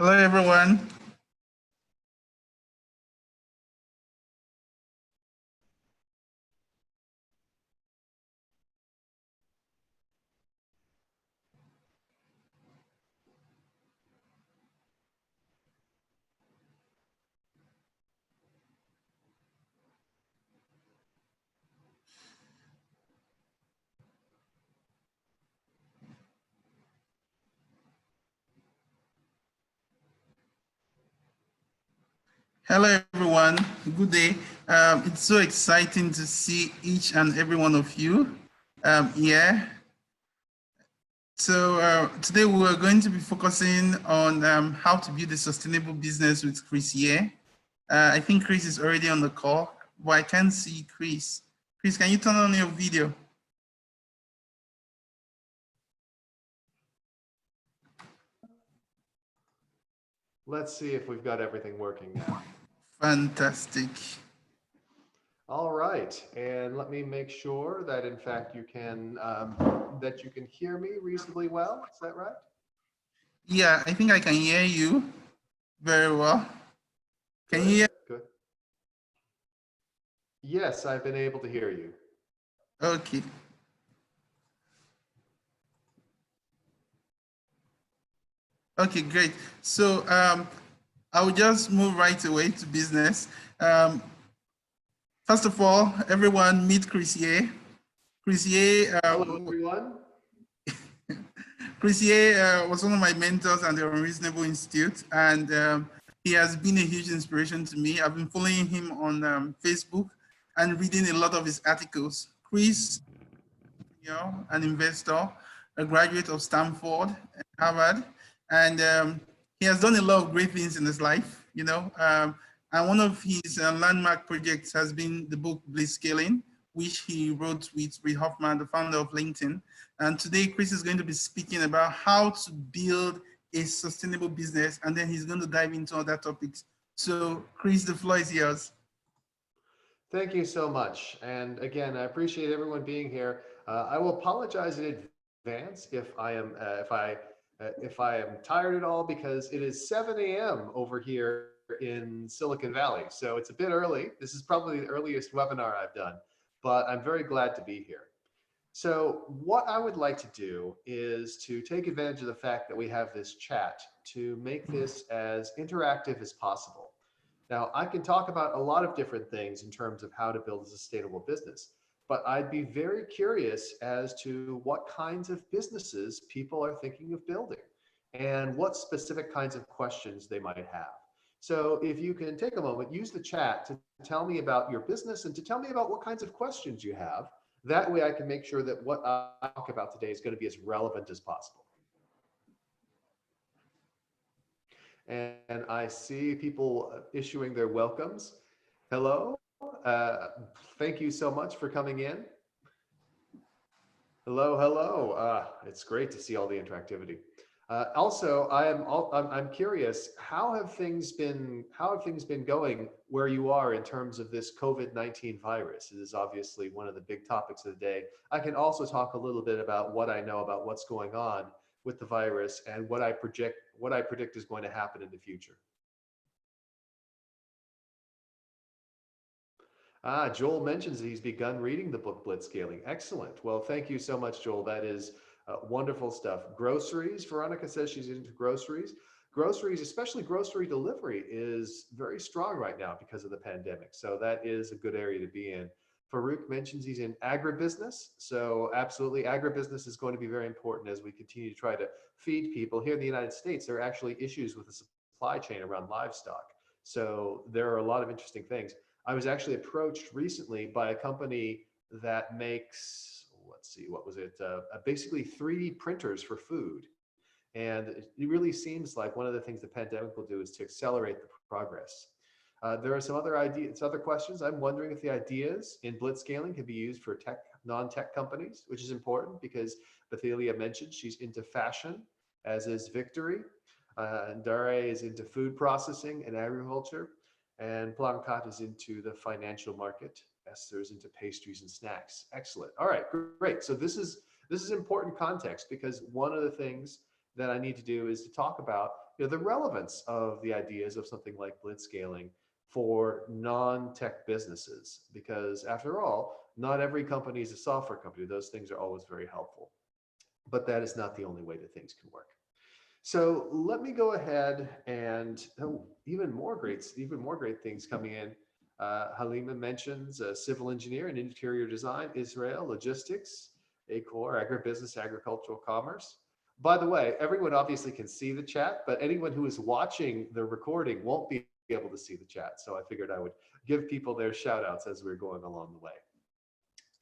Hello, everyone. Hello, everyone. Good day. It's so exciting to see each and every one of you here. So today we are going to be focusing on how to build a sustainable business with Chris here. I think Chris is already on the call, but I can't see Chris. Chris, can you turn on your video? Let's see if we've got everything working now. Fantastic. All right, and let me make sure that in fact you can hear me reasonably well. Is that right? Yeah, I think I can hear you very well. Can Good, you hear? good. Yes, I've been able to hear you. Okay. Okay, great. So I will just move right away to business. First of all, everyone meet Chris Ye. Chris Ye, Hello, everyone. Chris Ye was one of my mentors at the Unreasonable Institute, and he has been a huge inspiration to me. I've been following him on Facebook and reading a lot of his articles. Chris, an investor, a graduate of Stanford and Harvard, and he has done a lot of great things in his life, and one of his landmark projects has been the book Blitzscaling, which he wrote with Reid Hoffman, the founder of LinkedIn. And today, Chris is going to be speaking about how to build a sustainable business, and then he's going to dive into other topics. So, Chris, the floor is yours. Thank you so much. And again, I appreciate everyone being here. I will apologize in advance if I am tired at all, because it is 7 a.m. over here in Silicon Valley. So it's a bit early. This is probably the earliest webinar I've done, but I'm very glad to be here. So what I would like to do is to take advantage of the fact that we have this chat to make this as interactive as possible. Now, I can talk about a lot of different things in terms of how to build a sustainable business, but I'd be very curious as to what kinds of businesses people are thinking of building and what specific kinds of questions they might have. So if you can take a moment, use the chat to tell me about your business and to tell me about what kinds of questions you have. That way I can make sure that what I talk about today is going to be as relevant as possible. And I see people issuing their welcomes. Hello, thank you so much for coming in. Hello, hello. It's great to see all the interactivity. Also, I'm curious, how have things been going where you are in terms of this COVID-19 virus? It is obviously one of the big topics of the day. I can also talk a little bit about what I know about what's going on with the virus and what I predict is going to happen in the future. Joel mentions that he's begun reading the book Blitzscaling. Excellent. Well, thank you so much, Joel. That is wonderful stuff. Groceries. Veronica says she's into groceries. Groceries, especially grocery delivery, is very strong right now because of the pandemic. So that is a good area to be in. Farouk mentions he's in agribusiness. So absolutely, agribusiness is going to be very important as we continue to try to feed people. Here in the United States, there are actually issues with the supply chain around livestock. So there are a lot of interesting things. I was actually approached recently by a company that makes, let's see, what was it? Basically 3D printers for food. And it really seems like one of the things the pandemic will do is to accelerate the progress. There are some other ideas, other questions. I'm wondering if the ideas in Blitzscaling can be used for non-tech companies, which is important because Bethelia mentioned she's into fashion, as is Victory. And Dare is into food processing and agriculture. And Blancat is into the financial market. Esther is into pastries and snacks. Excellent. All right, great. So this is important context, because one of the things that I need to do is to talk about the relevance of the ideas of something like blitzscaling for non-tech businesses, because after all, not every company is a software company. Those things are always very helpful, but that is not the only way that things can work. So let me go ahead and even more great things coming in. Halima mentions civil engineer and interior design, Israel, logistics, Acor, agribusiness, agricultural commerce. By the way, everyone obviously can see the chat, but anyone who is watching the recording won't be able to see the chat. So I figured I would give people their shout outs as we're going along the way.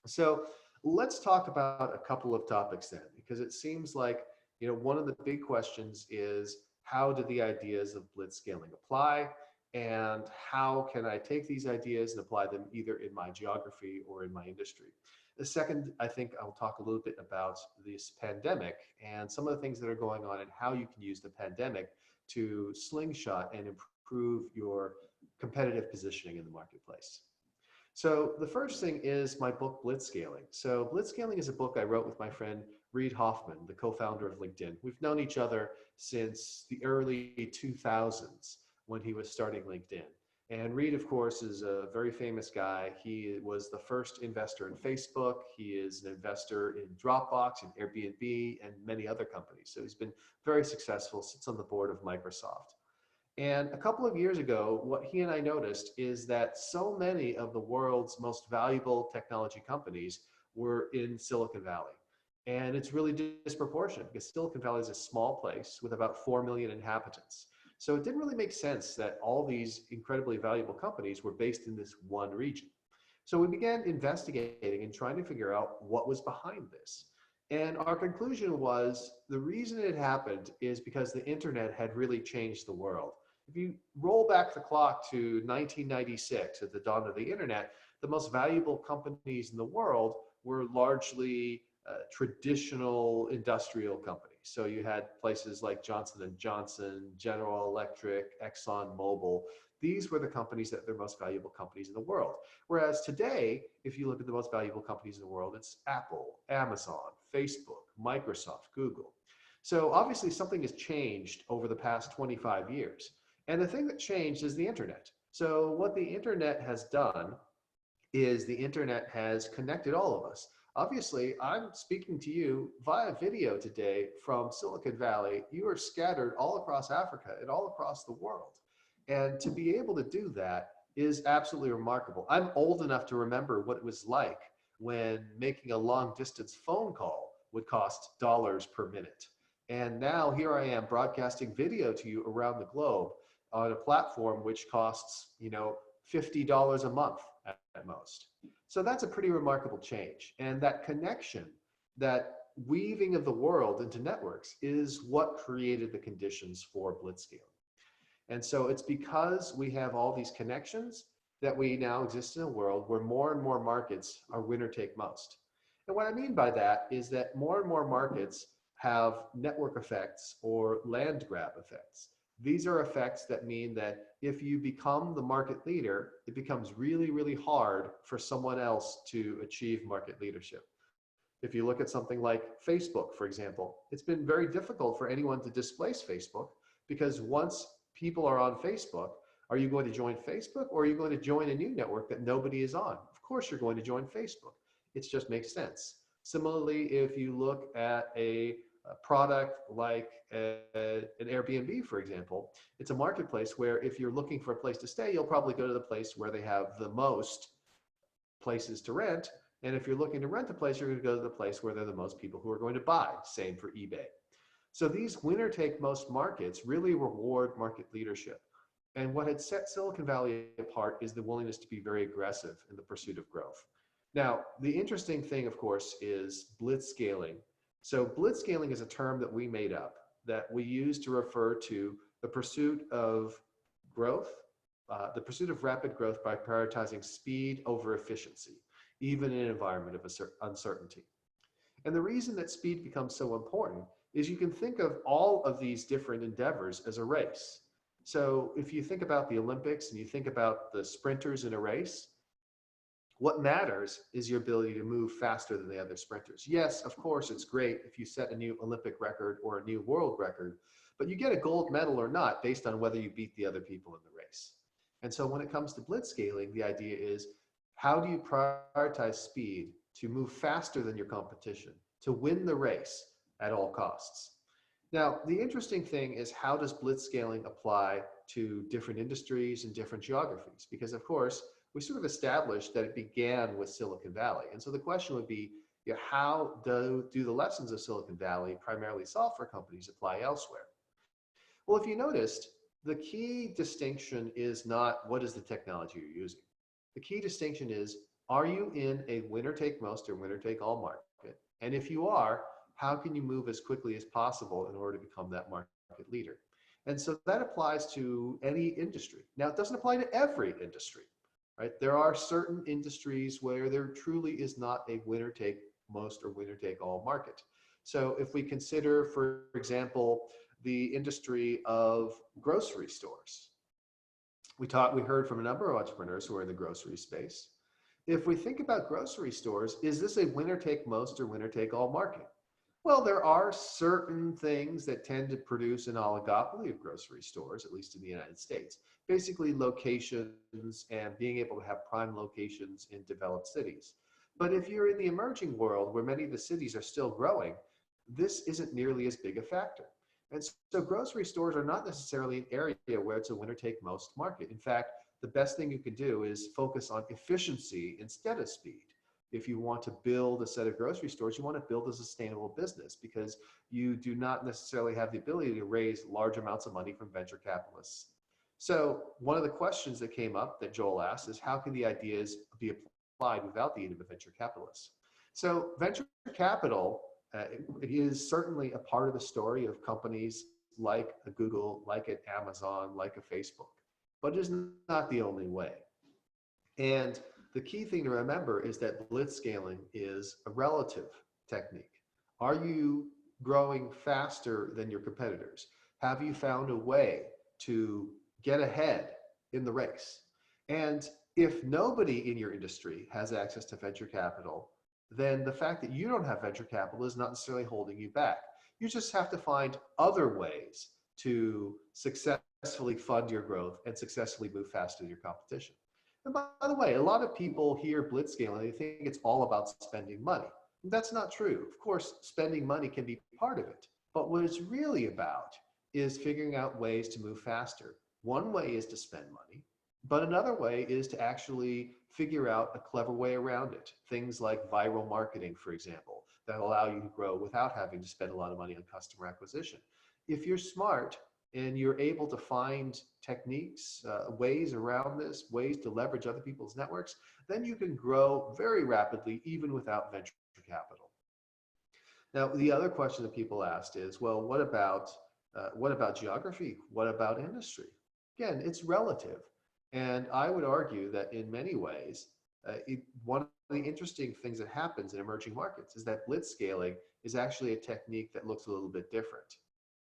So let's talk about a couple of topics then, because it seems like, one of the big questions is, how do the ideas of blitzscaling apply? And how can I take these ideas and apply them either in my geography or in my industry? The second, I think I'll talk a little bit about this pandemic and some of the things that are going on and how you can use the pandemic to slingshot and improve your competitive positioning in the marketplace. So the first thing is my book, Blitzscaling. So Blitzscaling is a book I wrote with my friend Reid Hoffman, the co-founder of LinkedIn. We've known each other since the early 2000s when he was starting LinkedIn. And Reid, of course, is a very famous guy. He was the first investor in Facebook. He is an investor in Dropbox and Airbnb and many other companies. So he's been very successful, sits on the board of Microsoft. And a couple of years ago, what he and I noticed is that so many of the world's most valuable technology companies were in Silicon Valley. And it's really disproportionate because Silicon Valley is a small place with about 4 million inhabitants. So it didn't really make sense that all these incredibly valuable companies were based in this one region. So we began investigating and trying to figure out what was behind this. And our conclusion was the reason it happened is because the internet had really changed the world. If you roll back the clock to 1996 at the dawn of the internet, the most valuable companies in the world were largely traditional industrial companies. So you had places like Johnson and Johnson, General Electric, Exxon Mobil. These were the companies that are the most valuable companies in the world. Whereas today, if you look at the most valuable companies in the world, it's Apple, Amazon, Facebook, Microsoft, Google. So obviously something has changed over the past 25 years. And the thing that changed is the internet. So what the internet has done is the internet has connected all of us. Obviously, I'm speaking to you via video today from Silicon Valley. You are scattered all across Africa and all across the world. And to be able to do that is absolutely remarkable. I'm old enough to remember what it was like when making a long distance phone call would cost dollars per minute. And now here I am broadcasting video to you around the globe on a platform which costs, $50 a month at most. So that's a pretty remarkable change. And that connection, that weaving of the world into networks is what created the conditions for blitzscaling. And so it's because we have all these connections that we now exist in a world where more and more markets are winner take most. And what I mean by that is that more and more markets have network effects or land grab effects. These are effects that mean that if you become the market leader, it becomes really, really hard for someone else to achieve market leadership. If you look at something like Facebook, for example, it's been very difficult for anyone to displace Facebook because once people are on Facebook, are you going to join Facebook or are you going to join a new network that nobody is on? Of course, you're going to join Facebook. It just makes sense. Similarly, if you look at a product like an Airbnb, for example, it's a marketplace where if you're looking for a place to stay, you'll probably go to the place where they have the most places to rent. And if you're looking to rent a place, you're going to go to the place where there are the most people who are going to buy. Same for eBay. So these winner take most markets really reward market leadership. And what had set Silicon Valley apart is the willingness to be very aggressive in the pursuit of growth. Now, the interesting thing, of course, is blitzscaling. So blitzscaling is a term that we made up that we use to refer to the pursuit of growth, the pursuit of rapid growth by prioritizing speed over efficiency, even in an environment of uncertainty. And the reason that speed becomes so important is you can think of all of these different endeavors as a race. So if you think about the Olympics and you think about the sprinters in a race, what matters is your ability to move faster than the other sprinters. Yes, of course, it's great if you set a new Olympic record or a new world record, but you get a gold medal or not based on whether you beat the other people in the race. And so when it comes to blitzscaling, the idea is, how do you prioritize speed to move faster than your competition, to win the race at all costs? Now, the interesting thing is, how does blitzscaling apply to different industries and different geographies? Because of course, we sort of established that it began with Silicon Valley. And so the question would be, how do the lessons of Silicon Valley, primarily software companies, apply elsewhere? Well, if you noticed, the key distinction is not what is the technology you're using. The key distinction is, are you in a winner take most or winner take all market? And if you are, how can you move as quickly as possible in order to become that market leader? And so that applies to any industry. Now, it doesn't apply to every industry, right? There are certain industries where there truly is not a winner take most or winner take all market. So if we consider, for example, the industry of grocery stores, we heard from a number of entrepreneurs who are in the grocery space. If we think about grocery stores, is this a winner take most or winner take all market? Well, there are certain things that tend to produce an oligopoly of grocery stores, at least in the United States. Basically, locations and being able to have prime locations in developed cities. But if you're in the emerging world, where many of the cities are still growing, this isn't nearly as big a factor. And so grocery stores are not necessarily an area where it's a winner take most market. In fact, the best thing you can do is focus on efficiency instead of speed. If you want to build a set of grocery stores, you want to build a sustainable business, because you do not necessarily have the ability to raise large amounts of money from venture capitalists. So one of the questions that came up that Joel asked is, how can the ideas be applied without the aid of a venture capitalist? So venture capital is certainly a part of the story of companies like a Google, like an Amazon, like a Facebook, but it is not the only way. And the key thing to remember is that blitzscaling is a relative technique. Are you growing faster than your competitors? Have you found a way to get ahead in the race? And if nobody in your industry has access to venture capital, then the fact that you don't have venture capital is not necessarily holding you back. You just have to find other ways to successfully fund your growth and successfully move faster than your competition. And by the way, a lot of people hear blitzscaling, they think it's all about spending money. That's not true. Of course, spending money can be part of it, but what it's really about is figuring out ways to move faster. One way is to spend money, but another way is to actually figure out a clever way around it. Things like viral marketing, for example, that allow you to grow without having to spend a lot of money on customer acquisition. If you're smart and you're able to find techniques, ways around this, ways to leverage other people's networks, then you can grow very rapidly, even without venture capital. Now, the other question that people asked is, well, what about geography? What about industry? Again, it's relative. And I would argue that in many ways, one of the interesting things that happens in emerging markets is that blitzscaling is actually a technique that looks a little bit different.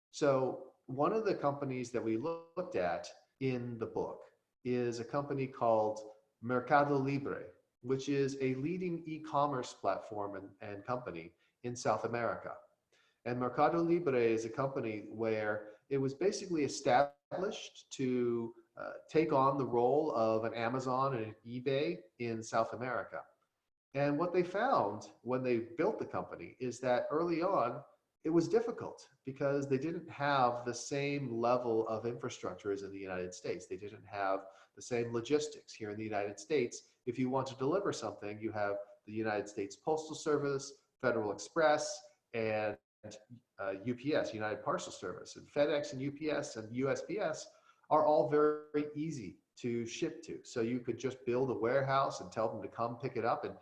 So one of the companies that we looked at in the book is a company called Mercado Libre, which is a leading e-commerce platform and company in South America. And Mercado Libre is a company where it was basically established to take on the role of an Amazon and an eBay in South America. And what they found when they built the company is that early on, it was difficult because they didn't have the same level of infrastructure as in the United States. They didn't have the same logistics. Here in the United States, if you want to deliver something, you have the United States Postal Service, Federal Express, and UPS, United Parcel Service. And FedEx and UPS and USPS are all very, very easy to ship to. So you could just build a warehouse and tell them to come pick it up, and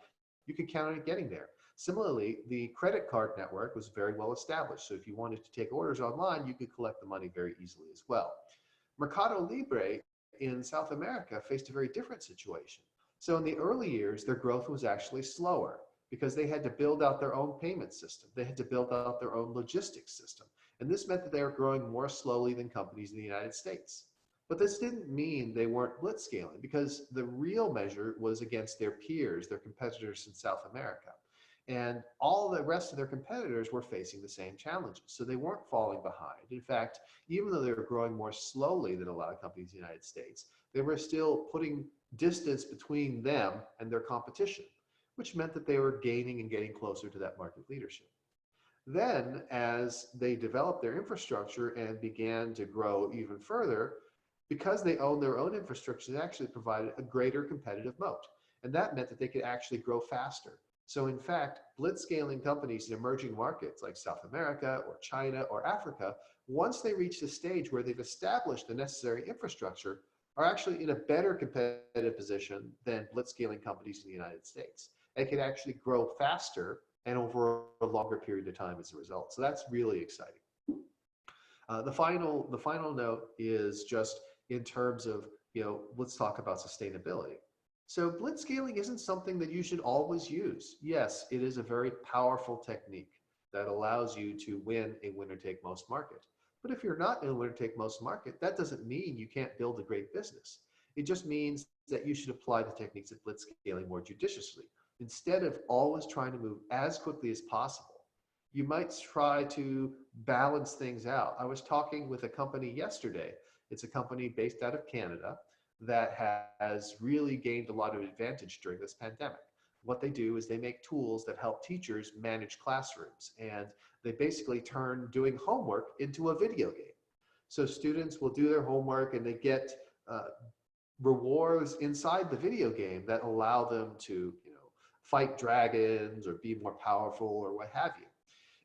you could count on it getting there. Similarly, the credit card network was very well established. So if you wanted to take orders online, you could collect the money very easily as well. Mercado Libre in South America faced a very different situation. So in the early years, their growth was actually slower because they had to build out their own payment system. They had to build out their own logistics system. And this meant that they were growing more slowly than companies in the United States. But this didn't mean they weren't blitzscaling, because the real measure was against their peers, their competitors in South America. And all the rest of their competitors were facing the same challenges. So they weren't falling behind. In fact, even though they were growing more slowly than a lot of companies in the United States, they were still putting distance between them and their competition, which meant that they were gaining and getting closer to that market leadership. Then, as they developed their infrastructure and began to grow even further, because they owned their own infrastructure, they actually provided a greater competitive moat. And that meant that they could actually grow faster. So in fact, blitzscaling companies in emerging markets like South America or China or Africa, once they reach the stage where they've established the necessary infrastructure, are actually in a better competitive position than blitzscaling companies in the United States. They can actually grow faster and over a longer period of time as a result. So that's really exciting. The final note is just in terms of, let's talk about sustainability. So blitzscaling isn't something that you should always use. Yes, it is a very powerful technique that allows you to win a winner take most market. But if you're not in a winner take most market, that doesn't mean you can't build a great business. It just means that you should apply the techniques of blitzscaling more judiciously. Instead of always trying to move as quickly as possible, you might try to balance things out. I was talking with a company yesterday. It's a company based out of Canada that has really gained a lot of advantage during this pandemic. What they do is they make tools that help teachers manage classrooms, and they basically turn doing homework into a video game. So students will do their homework and they get uh, rewards inside the video game that allow them to, fight dragons or be more powerful or what have you.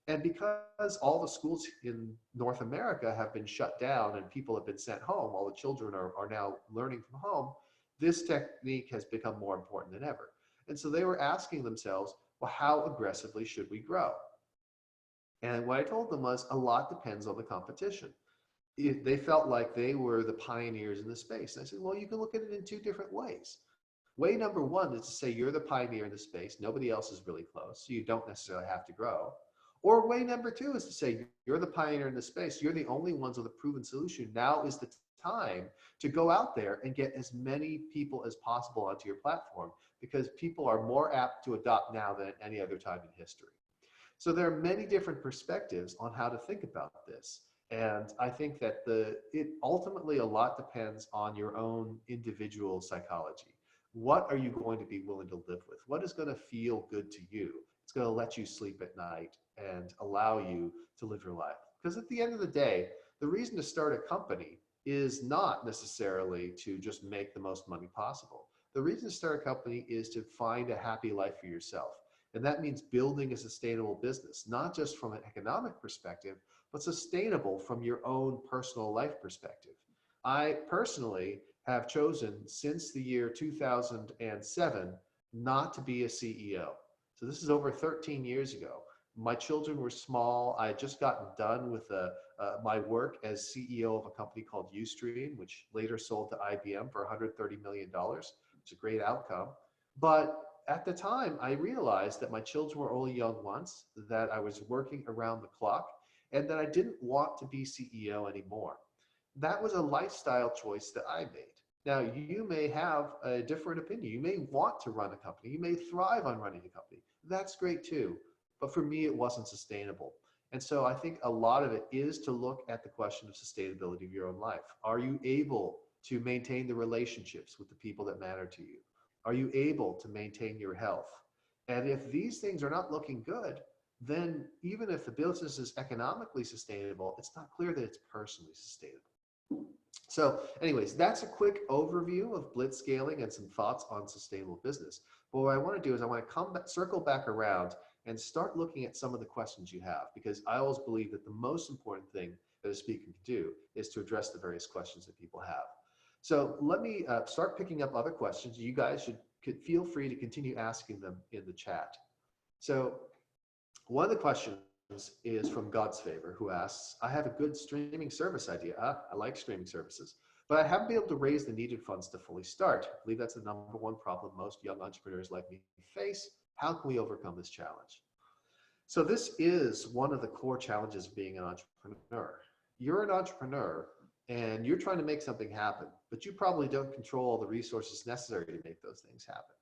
And because all the schools in North America have been shut down and people have been sent home, all the children are now learning from home, this technique has become more important than ever. And so they were asking themselves, well, how aggressively should we grow? And what I told them was a lot depends on the competition. They felt like they were the pioneers in the space. And I said, well, you can look at it in two different ways. Way number one is to say you're the pioneer in the space. Nobody else is really close, so you don't necessarily have to grow. Or way number two is to say you're the pioneer in the space. You're the only ones with a proven solution. Now is the time to go out there and get as many people as possible onto your platform, because people are more apt to adopt now than at any other time in history. So there are many different perspectives on how to think about this. And I think that it ultimately a lot depends on your own individual psychology. What are you going to be willing to live with? What is going to feel good to you? It's going to let you sleep at night and allow you to live your life. Because at the end of the day, the reason to start a company is not necessarily to just make the most money possible. The reason to start a company is to find a happy life for yourself. And that means building a sustainable business, not just from an economic perspective, but sustainable from your own personal life perspective. I personally have chosen since the year 2007 not to be a CEO. So this is over 13 years ago. My children were small. I had just gotten done with my work as CEO of a company called Ustream, which later sold to IBM for $130 million. It's a great outcome. But at the time, I realized that my children were only young once, that I was working around the clock, and that I didn't want to be CEO anymore. That was a lifestyle choice that I made. Now, you may have a different opinion. You may want to run a company. You may thrive on running a company. That's great too. But for me, it wasn't sustainable. And so I think a lot of it is to look at the question of sustainability of your own life. Are you able to maintain the relationships with the people that matter to you? Are you able to maintain your health? And if these things are not looking good, then even if the business is economically sustainable, it's not clear that it's personally sustainable. So anyways, that's a quick overview of blitzscaling and some thoughts on sustainable business. But what I want to do is I want to circle back around and start looking at some of the questions you have, because I always believe that the most important thing that a speaker can do is to address the various questions that people have. So let me start picking up other questions. You guys could feel free to continue asking them in the chat. So one of the questions is from God's Favor, who asks, I have a good streaming service idea. I like streaming services, but I haven't been able to raise the needed funds to fully start. I believe that's the number one problem most young entrepreneurs like me face. How can we overcome this challenge? So this is one of the core challenges of being an entrepreneur. You're an entrepreneur and you're trying to make something happen, but you probably don't control all the resources necessary to make those things happen.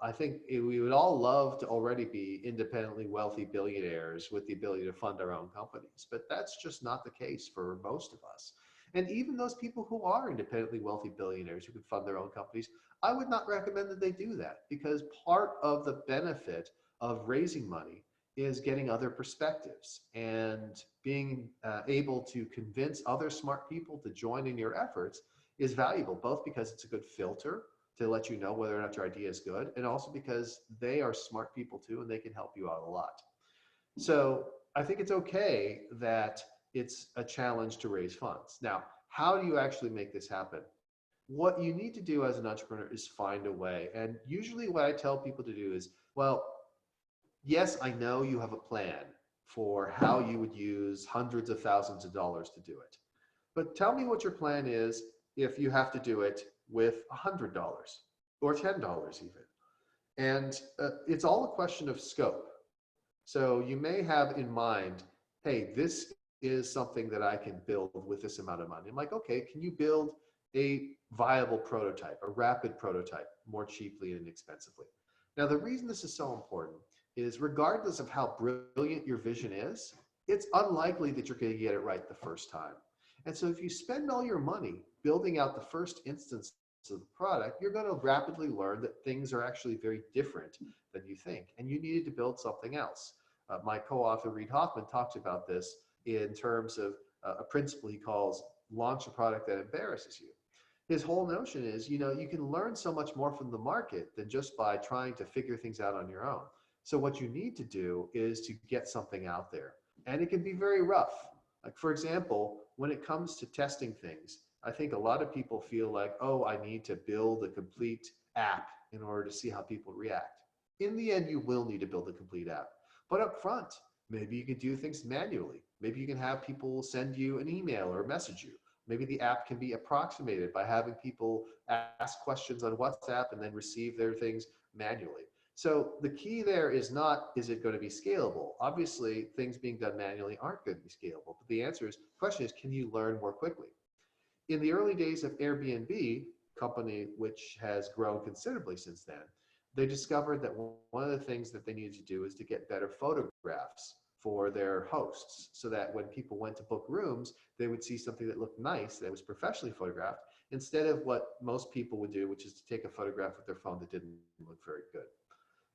I think we would all love to already be independently wealthy billionaires with the ability to fund our own companies, but that's just not the case for most of us. And even those people who are independently wealthy billionaires who can fund their own companies, I would not recommend that they do that, because part of the benefit of raising money is getting other perspectives and being able to convince other smart people to join in your efforts is valuable, both because it's a good filter to let you know whether or not your idea is good, and also because they are smart people too and they can help you out a lot. So I think it's okay that it's a challenge to raise funds. Now, how do you actually make this happen? What you need to do as an entrepreneur is find a way. And usually what I tell people to do is, well, yes, I know you have a plan for how you would use hundreds of thousands of dollars to do it. But tell me what your plan is if you have to do it with $100 or $10 even. And it's all a question of scope. So you may have in mind, hey, this is something that I can build with this amount of money. I'm like, okay, can you build a viable prototype, a rapid prototype, more cheaply and inexpensively? Now, the reason this is so important is regardless of how brilliant your vision is, it's unlikely that you're going to get it right the first time. And so if you spend all your money building out the first instance of the product, you're going to rapidly learn that things are actually very different than you think, and you needed to build something else. My co-author Reid Hoffman talks about this in terms of a principle he calls launch a product that embarrasses you. His whole notion is, you can learn so much more from the market than just by trying to figure things out on your own. So what you need to do is to get something out there. And it can be very rough. Like, for example, when it comes to testing things, I think a lot of people feel like, oh, I need to build a complete app in order to see how people react. In the end, you will need to build a complete app. But up front, maybe you can do things manually. Maybe you can have people send you an email or message you. Maybe the app can be approximated by having people ask questions on WhatsApp and then receive their things manually. So the key there is not, is it going to be scalable? Obviously, things being done manually aren't going to be scalable. But the answer is, the question is, can you learn more quickly? In the early days of Airbnb, company which has grown considerably since then, they discovered that one of the things that they needed to do is to get better photographs for their hosts, so that when people went to book rooms, they would see something that looked nice, that was professionally photographed, instead of what most people would do, which is to take a photograph with their phone that didn't look very good.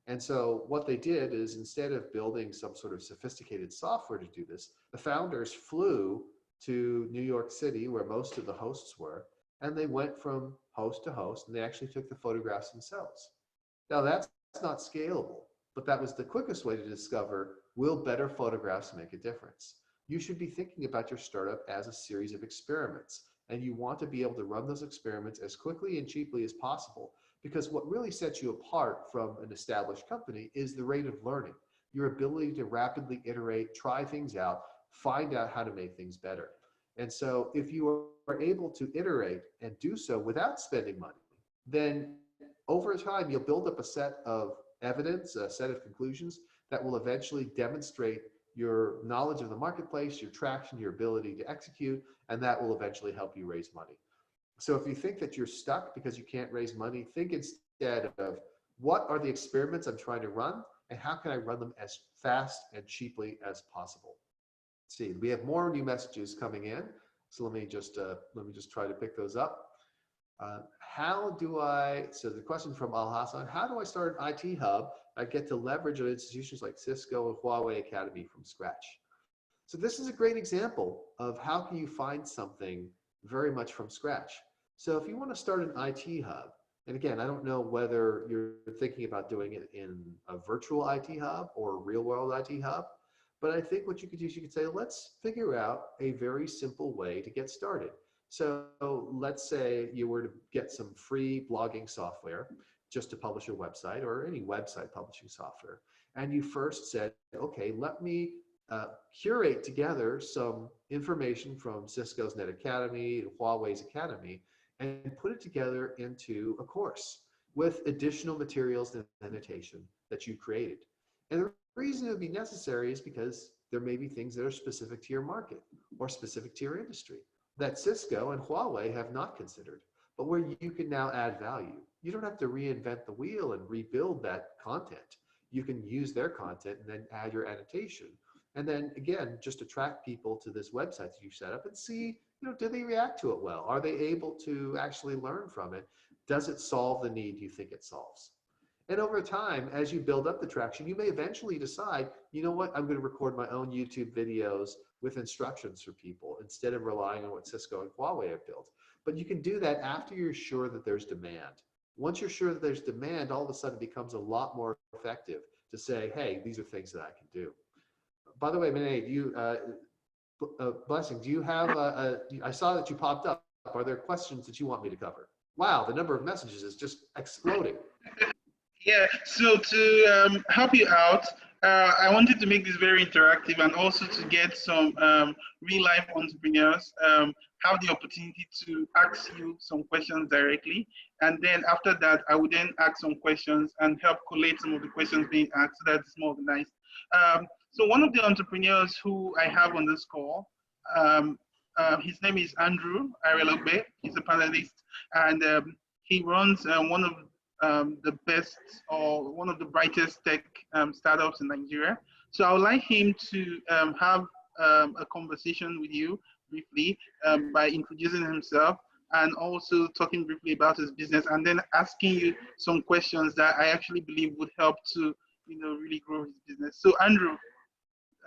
And so what they did is, instead of building some sort of sophisticated software to do this, the founders flew to New York City, where most of the hosts were, and they went from host to host, and they actually took the photographs themselves. Now, that's not scalable, but that was the quickest way to discover, will better photographs make a difference? You should be thinking about your startup as a series of experiments, and you want to be able to run those experiments as quickly and cheaply as possible, because what really sets you apart from an established company is the rate of learning, your ability to rapidly iterate, try things out, find out how to make things better. And so if you are able to iterate and do so without spending money, then over time, you'll build up a set of evidence, a set of conclusions that will eventually demonstrate your knowledge of the marketplace, your traction, your ability to execute, and that will eventually help you raise money. So if you think that you're stuck because you can't raise money, think instead of, what are the experiments I'm trying to run, and how can I run them as fast and cheaply as possible? Let's see, we have more new messages coming in. So let me just try to pick those up. So the question from Al Hassan, how do I start an IT hub I get to leverage on institutions like Cisco and Huawei Academy from scratch? So this is a great example of how can you find something very much from scratch. So if you want to start an IT hub, and again, I don't know whether you're thinking about doing it in a virtual IT hub or a real world IT hub, but I think what you could do is you could say, let's figure out a very simple way to get started. So let's say you were to get some free blogging software just to publish a website, or any website publishing software. And you first said, okay, let me curate together some information from Cisco's Net Academy and Huawei's Academy and put it together into a course with additional materials and annotation that you created. And the reason it would be necessary is because there may be things that are specific to your market or specific to your industry that Cisco and Huawei have not considered. but where you can now add value. You don't have to reinvent the wheel and rebuild that content. You can use their content and then add your annotation. And then again, just attract people to this website that you set up and see, do they react to it well? Are they able to actually learn from it? Does it solve the need you think it solves? And over time, as you build up the traction, you may eventually decide, you know what, I'm going to record my own YouTube videos with instructions for people instead of relying on what Cisco and Huawei have built. But you can do that after you're sure that there's demand. Once you're sure that there's demand, all of a sudden it becomes a lot more effective to say, hey, these are things that I can do. By the way, Mene, Blessing, do you have I saw that you popped up. Are there questions that you want me to cover? Wow, the number of messages is just exploding. Yeah, so to help you out, I wanted to make this very interactive and also to get some real life entrepreneurs have the opportunity to ask you some questions directly. And then after that, I would then ask some questions and help collate some of the questions being asked so that it's more organized. So one of the entrepreneurs who I have on this call, his name is Andrew Arelogbe. He's a panelist, and he runs one of the best or one of the brightest tech startups in Nigeria. So I would like him to have a conversation with you briefly by introducing himself and also talking briefly about his business, and then asking you some questions that I actually believe would help to really grow his business. So Andrew,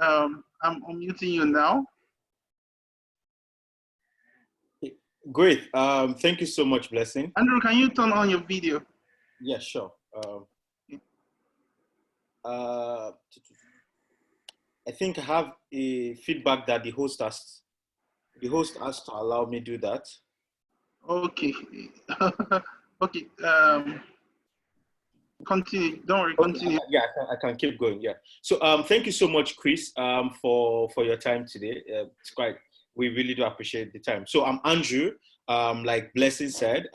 I'm unmuting you now. Great. Thank you so much, Blessing. Andrew, can you turn on your video? Yeah, sure. I think I have a feedback that the host has to allow me do that. Okay. Okay. Continue. Don't worry. Continue. Yeah, I can keep going. Yeah. So thank you so much, Chris, for your time today. It's quite. We really do appreciate the time. So I'm Andrew. Like Blessing said,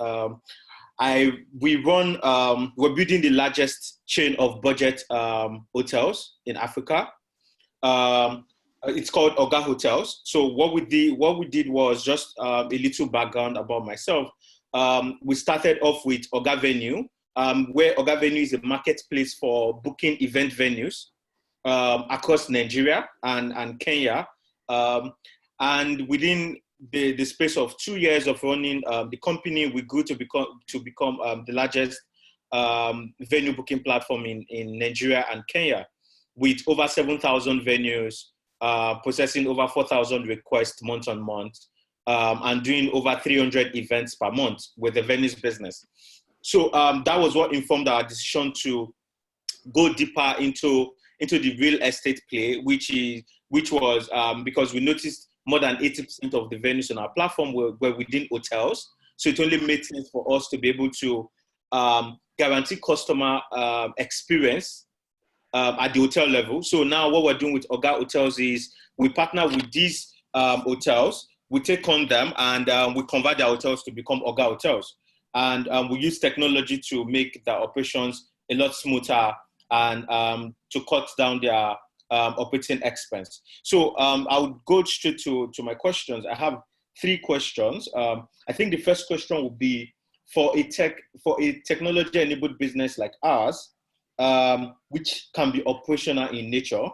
we're building the largest chain of budget hotels in Africa. It's called Oga Hotels. So what we did was just a little background about myself. We started off with Oga Venue, where Oga Venue is a marketplace for booking event venues across Nigeria and Kenya. And within the space of 2 years of running the company, we grew to become the largest venue booking platform in Nigeria and Kenya, with over 7,000 venues, processing over 4,000 requests month on month, and doing over 300 events per month with the venues business. So that was what informed our decision to go deeper into the real estate play, which was because we noticed more than 80% of the venues on our platform were within hotels. So it only made sense for us to be able to guarantee customer experience at the hotel level. So now what we're doing with Oga Hotels is we partner with these hotels, we take on them, and we convert their hotels to become Oga Hotels. And we use technology to make their operations a lot smoother and to cut down their operating expense. So I would go straight to my questions. I have 3 questions. I think the first question would be for a technology-enabled business like ours, which can be operational in nature.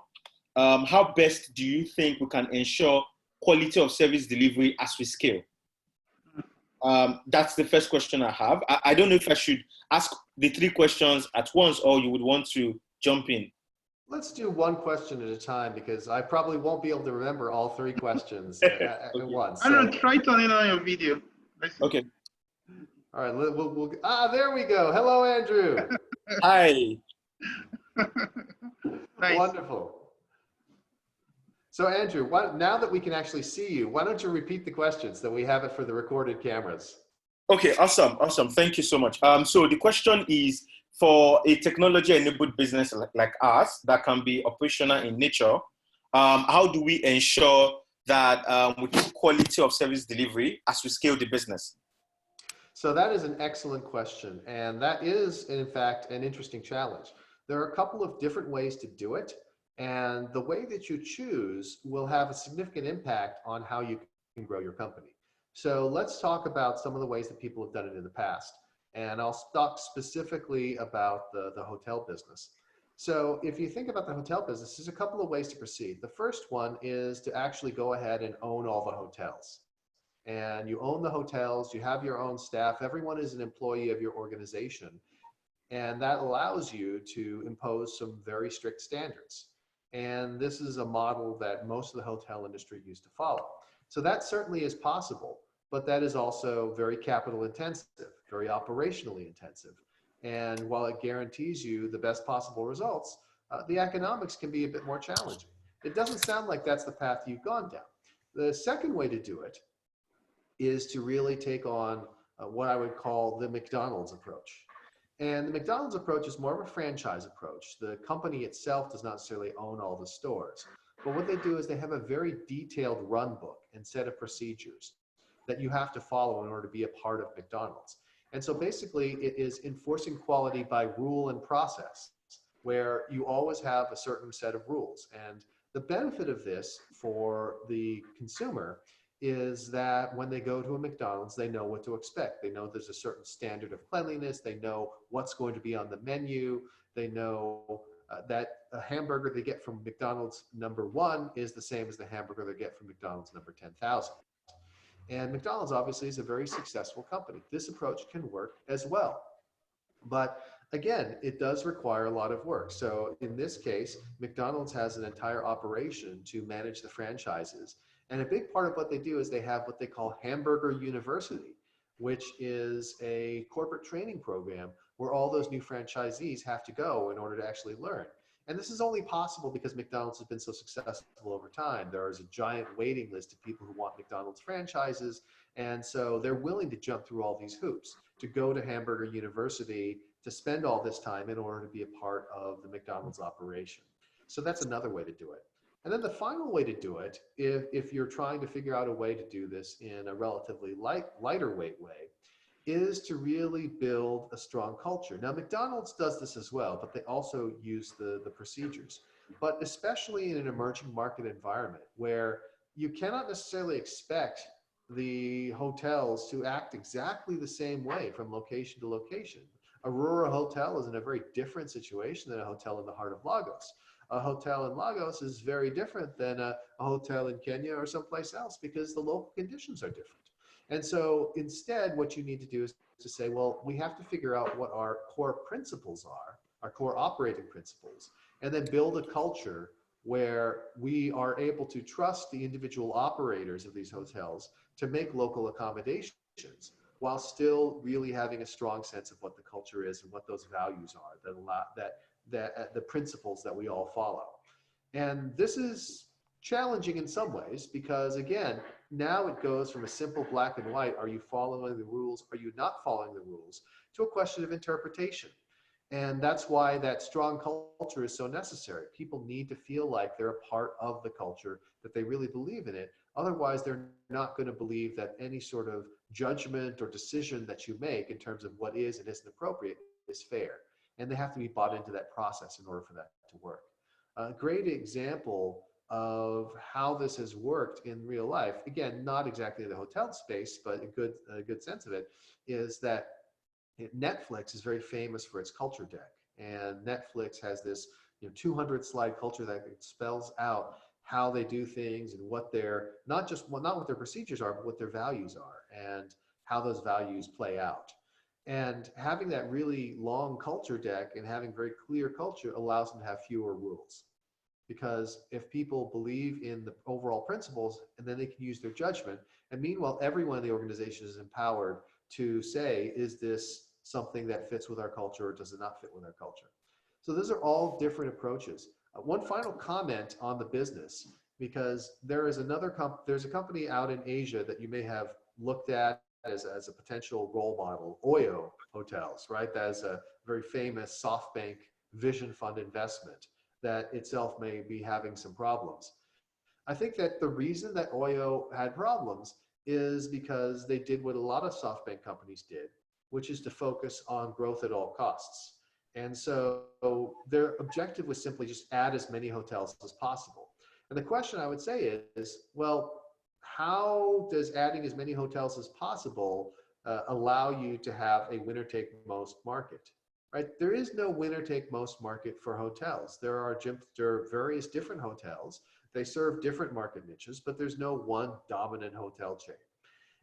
How best do you think we can ensure quality of service delivery as we scale? That's the first question I have. I don't know if I should ask the 3 questions at once or you would want to jump in. Let's do one question at a time because I probably won't be able to remember all 3 questions at once. I don't try turning on your video. Okay. All right. We'll there we go. Hello, Andrew. Hi. Nice. Wonderful. So Andrew, now that we can actually see you, why don't you repeat the questions that we have it for the recorded cameras? Okay, awesome. Thank you so much. So the question is, for a technology-enabled business like us that can be operational in nature, how do we ensure that we keep quality of service delivery as we scale the business? So that is an excellent question. And that is, in fact, an interesting challenge. There are a couple of different ways to do it. And the way that you choose will have a significant impact on how you can grow your company. So let's talk about some of the ways that people have done it in the past. And I'll talk specifically about the hotel business. So if you think about the hotel business, there's a couple of ways to proceed. The first one is to actually go ahead and own all the hotels. And you own the hotels, you have your own staff, everyone is an employee of your organization. And that allows you to impose some very strict standards. And this is a model that most of the hotel industry used to follow. So that certainly is possible, but that is also very capital intensive, very operationally intensive. And while it guarantees you the best possible results, the economics can be a bit more challenging. It doesn't sound like that's the path you've gone down. The second way to do it is to really take on what I would call the McDonald's approach. And the McDonald's approach is more of a franchise approach. The company itself does not necessarily own all the stores. But what they do is they have a very detailed run book and set of procedures that you have to follow in order to be a part of McDonald's. And so basically it is enforcing quality by rule and process, where you always have a certain set of rules. And the benefit of this for the consumer is that when they go to a McDonald's, they know what to expect. They know there's a certain standard of cleanliness. They know what's going to be on the menu. They know that a hamburger they get from McDonald's #1 is the same as the hamburger they get from McDonald's number 10,000. And McDonald's obviously is a very successful company. This approach can work as well. But again, it does require a lot of work. So in this case, McDonald's has an entire operation to manage the franchises. And a big part of what they do is they have what they call Hamburger University, which is a corporate training program where all those new franchisees have to go in order to actually learn. And this is only possible because McDonald's has been so successful over time. There is a giant waiting list of people who want McDonald's franchises. And so they're willing to jump through all these hoops to go to Hamburger University to spend all this time in order to be a part of the McDonald's operation. So that's another way to do it. And then the final way to do it, if you're trying to figure out a way to do this in a relatively lighter weight way, is to really build a strong culture. Now, McDonald's does this as well, but they also use the procedures. But especially in an emerging market environment where you cannot necessarily expect the hotels to act exactly the same way from location to location. A rural hotel is in a very different situation than a hotel in the heart of Lagos. A hotel in Lagos is very different than a hotel in Kenya or someplace else because the local conditions are different. And so instead, what you need to do is to say, well, we have to figure out what our core principles are, our core operating principles, and then build a culture where we are able to trust the individual operators of these hotels to make local accommodations while still really having a strong sense of what the culture is and what those values are, that the principles that we all follow. And this is challenging in some ways because, again, now it goes from a simple black and white, are you following the rules, are you not following the rules, to a question of interpretation. And that's why that strong culture is so necessary. People need to feel like they're a part of the culture, that they really believe in it. Otherwise, they're not going to believe that any sort of judgment or decision that you make in terms of what is and isn't appropriate is fair. And they have to be bought into that process in order for that to work. A great example of how this has worked in real life, again, not exactly the hotel space, but a good sense of it, is that Netflix is very famous for its culture deck. And Netflix has this 200 slide culture that spells out how they do things and what their, not what their procedures are, but what their values are and how those values play out. And having that really long culture deck and having very clear culture allows them to have fewer rules. Because if people believe in the overall principles, and then they can use their judgment, and meanwhile, everyone in the organization is empowered to say, is this something that fits with our culture or does it not fit with our culture? So those are all different approaches. One final comment on the business, because there's a company out in Asia that you may have looked at as a potential role model, Oyo Hotels, right? That is a very famous SoftBank vision fund investment that itself may be having some problems. I think that the reason that Oyo had problems is because they did what a lot of SoftBank companies did, which is to focus on growth at all costs. And so their objective was simply just add as many hotels as possible. And the question I would say is, well, how does adding as many hotels as possible allow you to have a winner take most market? Right? There is no winner take most market for hotels. There are various different hotels. They serve different market niches, but there's no one dominant hotel chain.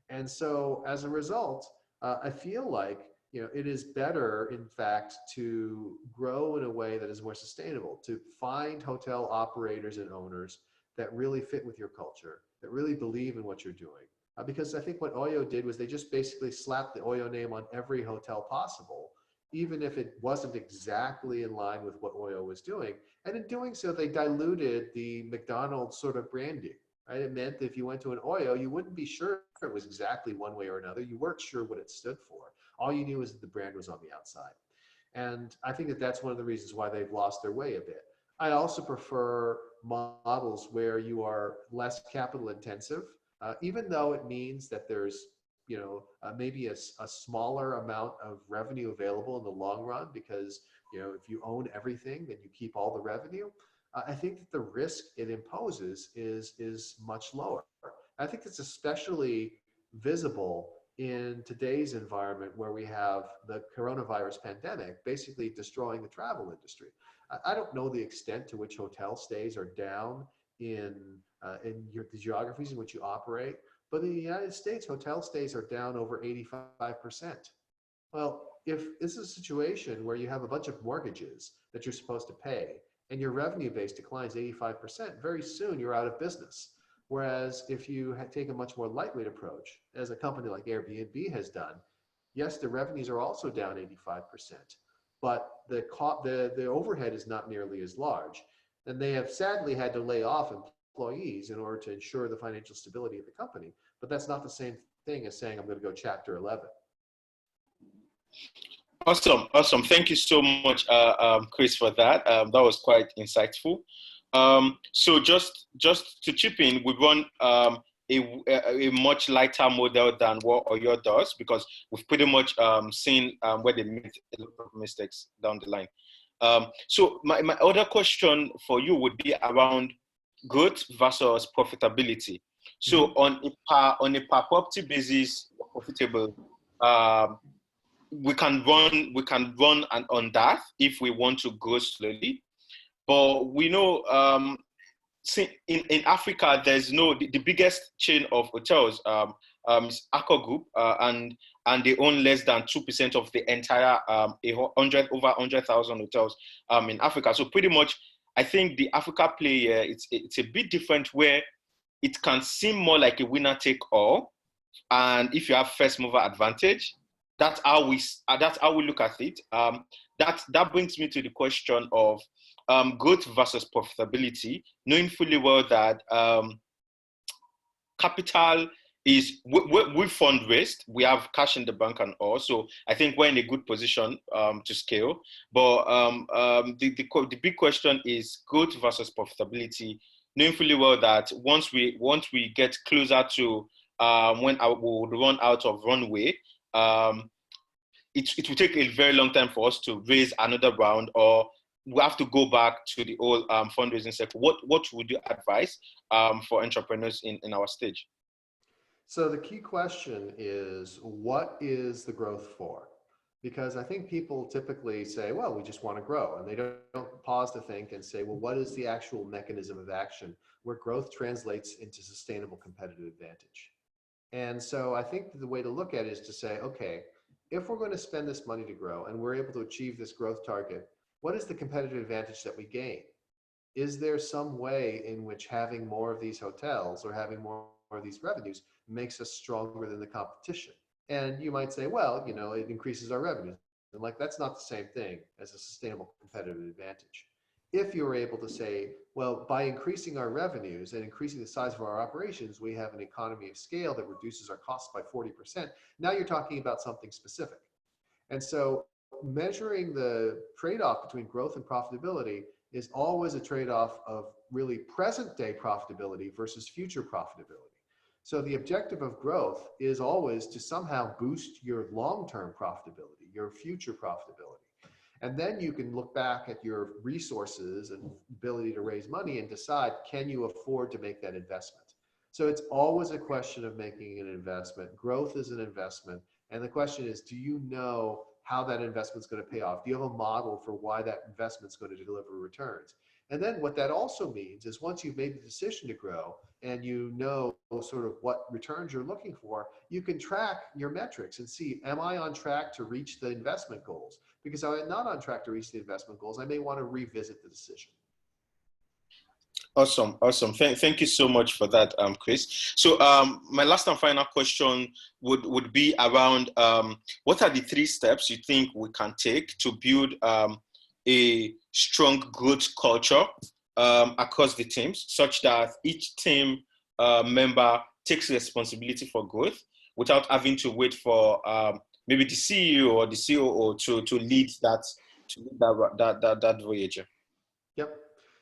And so as a result, I feel like it is better, in fact, to grow in a way that is more sustainable, to find hotel operators and owners that really fit with your culture, that really believe in what you're doing. Because I think what Oyo did was they just basically slapped the Oyo name on every hotel possible, even if it wasn't exactly in line with what Oyo was doing. And in doing so, they diluted the McDonald's sort of branding. Right? It meant that if you went to an Oyo, you wouldn't be sure it was exactly one way or another. You weren't sure what it stood for. All you knew is that the brand was on the outside. And I think that that's one of the reasons why they've lost their way a bit. I also prefer models where you are less capital intensive, even though it means that there's maybe a smaller amount of revenue available in the long run, because if you own everything, then you keep all the revenue. I think that the risk it imposes is much lower. I think it's especially visible in today's environment where we have the coronavirus pandemic basically destroying the travel industry. I don't know the extent to which hotel stays are down in the geographies in which you operate, but in the United States, hotel stays are down over 85%. Well, if this is a situation where you have a bunch of mortgages that you're supposed to pay and your revenue base declines 85%, very soon you're out of business. Whereas if you take a much more lightweight approach, as a company like Airbnb has done, yes, the revenues are also down 85%, but the overhead is not nearly as large. And they have sadly had to lay off employees in order to ensure the financial stability of the company. But that's not the same thing as saying, I'm going to go Chapter 11. Awesome. Thank you so much, Chris, for that. That was quite insightful. So just to chip in, we run a much lighter model than what Oyo does, because we've pretty much seen where they made a lot of mistakes down the line. So my other question for you would be around growth versus profitability. So on a per property basis, profitable. We can run on that if we want to grow slowly, but we know in Africa there's the biggest chain of hotels is Accor Group, and they own less than 2% of the entire over 100,000 hotels in Africa. So pretty much, I think the Africa play here, it's a bit different, where it can seem more like a winner take all, and if you have first mover advantage, that's how we look at it. That brings me to the question of growth versus profitability, knowing fully well that capital is we fundraised, we have cash in the bank and all, so I think we're in a good position to scale. But the big question is growth versus profitability, knowing fully well that once we get closer to when we'll run out of runway, it will take a very long time for us to raise another round, or we have to go back to the old fundraising cycle. What would you advise for entrepreneurs in our stage? So the key question is, what is the growth for? Because I think people typically say, well, we just want to grow. And they don't pause to think and say, well, what is the actual mechanism of action where growth translates into sustainable competitive advantage? And so I think the way to look at it is to say, okay, if we're going to spend this money to grow and we're able to achieve this growth target, what is the competitive advantage that we gain? Is there some way in which having more of these hotels or having more of these revenues makes us stronger than the competition? And you might say, well, it increases our revenue. And that's not the same thing as a sustainable competitive advantage. If you were able to say, well, by increasing our revenues and increasing the size of our operations, we have an economy of scale that reduces our costs by 40%. Now you're talking about something specific. And so measuring the trade-off between growth and profitability is always a trade-off of really present day profitability versus future profitability. So the objective of growth is always to somehow boost your long-term profitability, your future profitability. And then you can look back at your resources and ability to raise money and decide, can you afford to make that investment? So it's always a question of making an investment. Growth is an investment. And the question is, do you know how that investment's going to pay off? Do you have a model for why that investment's going to deliver returns? And then what that also means is once you've made the decision to grow and you know sort of what returns you're looking for, you can track your metrics and see, am I on track to reach the investment goals? Because if I'm not on track to reach the investment goals, I may want to revisit the decision. Awesome, awesome. Thank you so much for that, Chris. So my last and final question would be around what are the 3 steps you think we can take to build a strong growth culture across the teams, such that each team member takes responsibility for growth without having to wait for maybe the CEO or the COO to lead that voyager. Yep.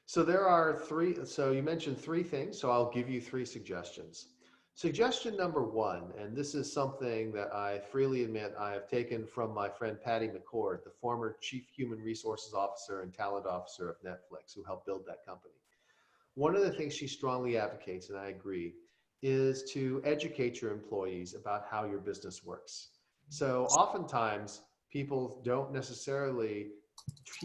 So there are 3. So you mentioned 3 things. So I'll give you 3 suggestions. Suggestion number 1, and this is something that I freely admit I have taken from my friend Patty McCord, the former Chief Human Resources Officer and Talent Officer of Netflix, who helped build that company. One of the things she strongly advocates, and I agree, is to educate your employees about how your business works. So oftentimes people don't necessarily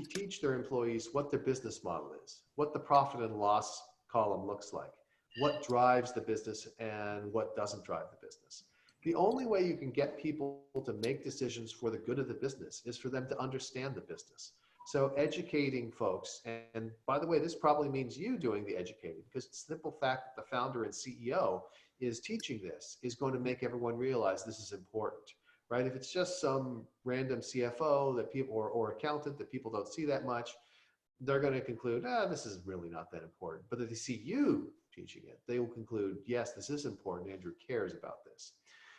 teach their employees what their business model is, what the profit and loss column looks like, what drives the business and what doesn't drive the business. The only way you can get people to make decisions for the good of the business is for them to understand the business. So educating folks, and by the way, this probably means you doing the educating, because the simple fact that the founder and CEO is teaching this is going to make everyone realize this is important. Right? If it's just some random CFO that people or accountant that people don't see that much, they're going to conclude, this is really not that important. But if they see you teaching it, they will conclude, yes, this is important. Andrew cares about this.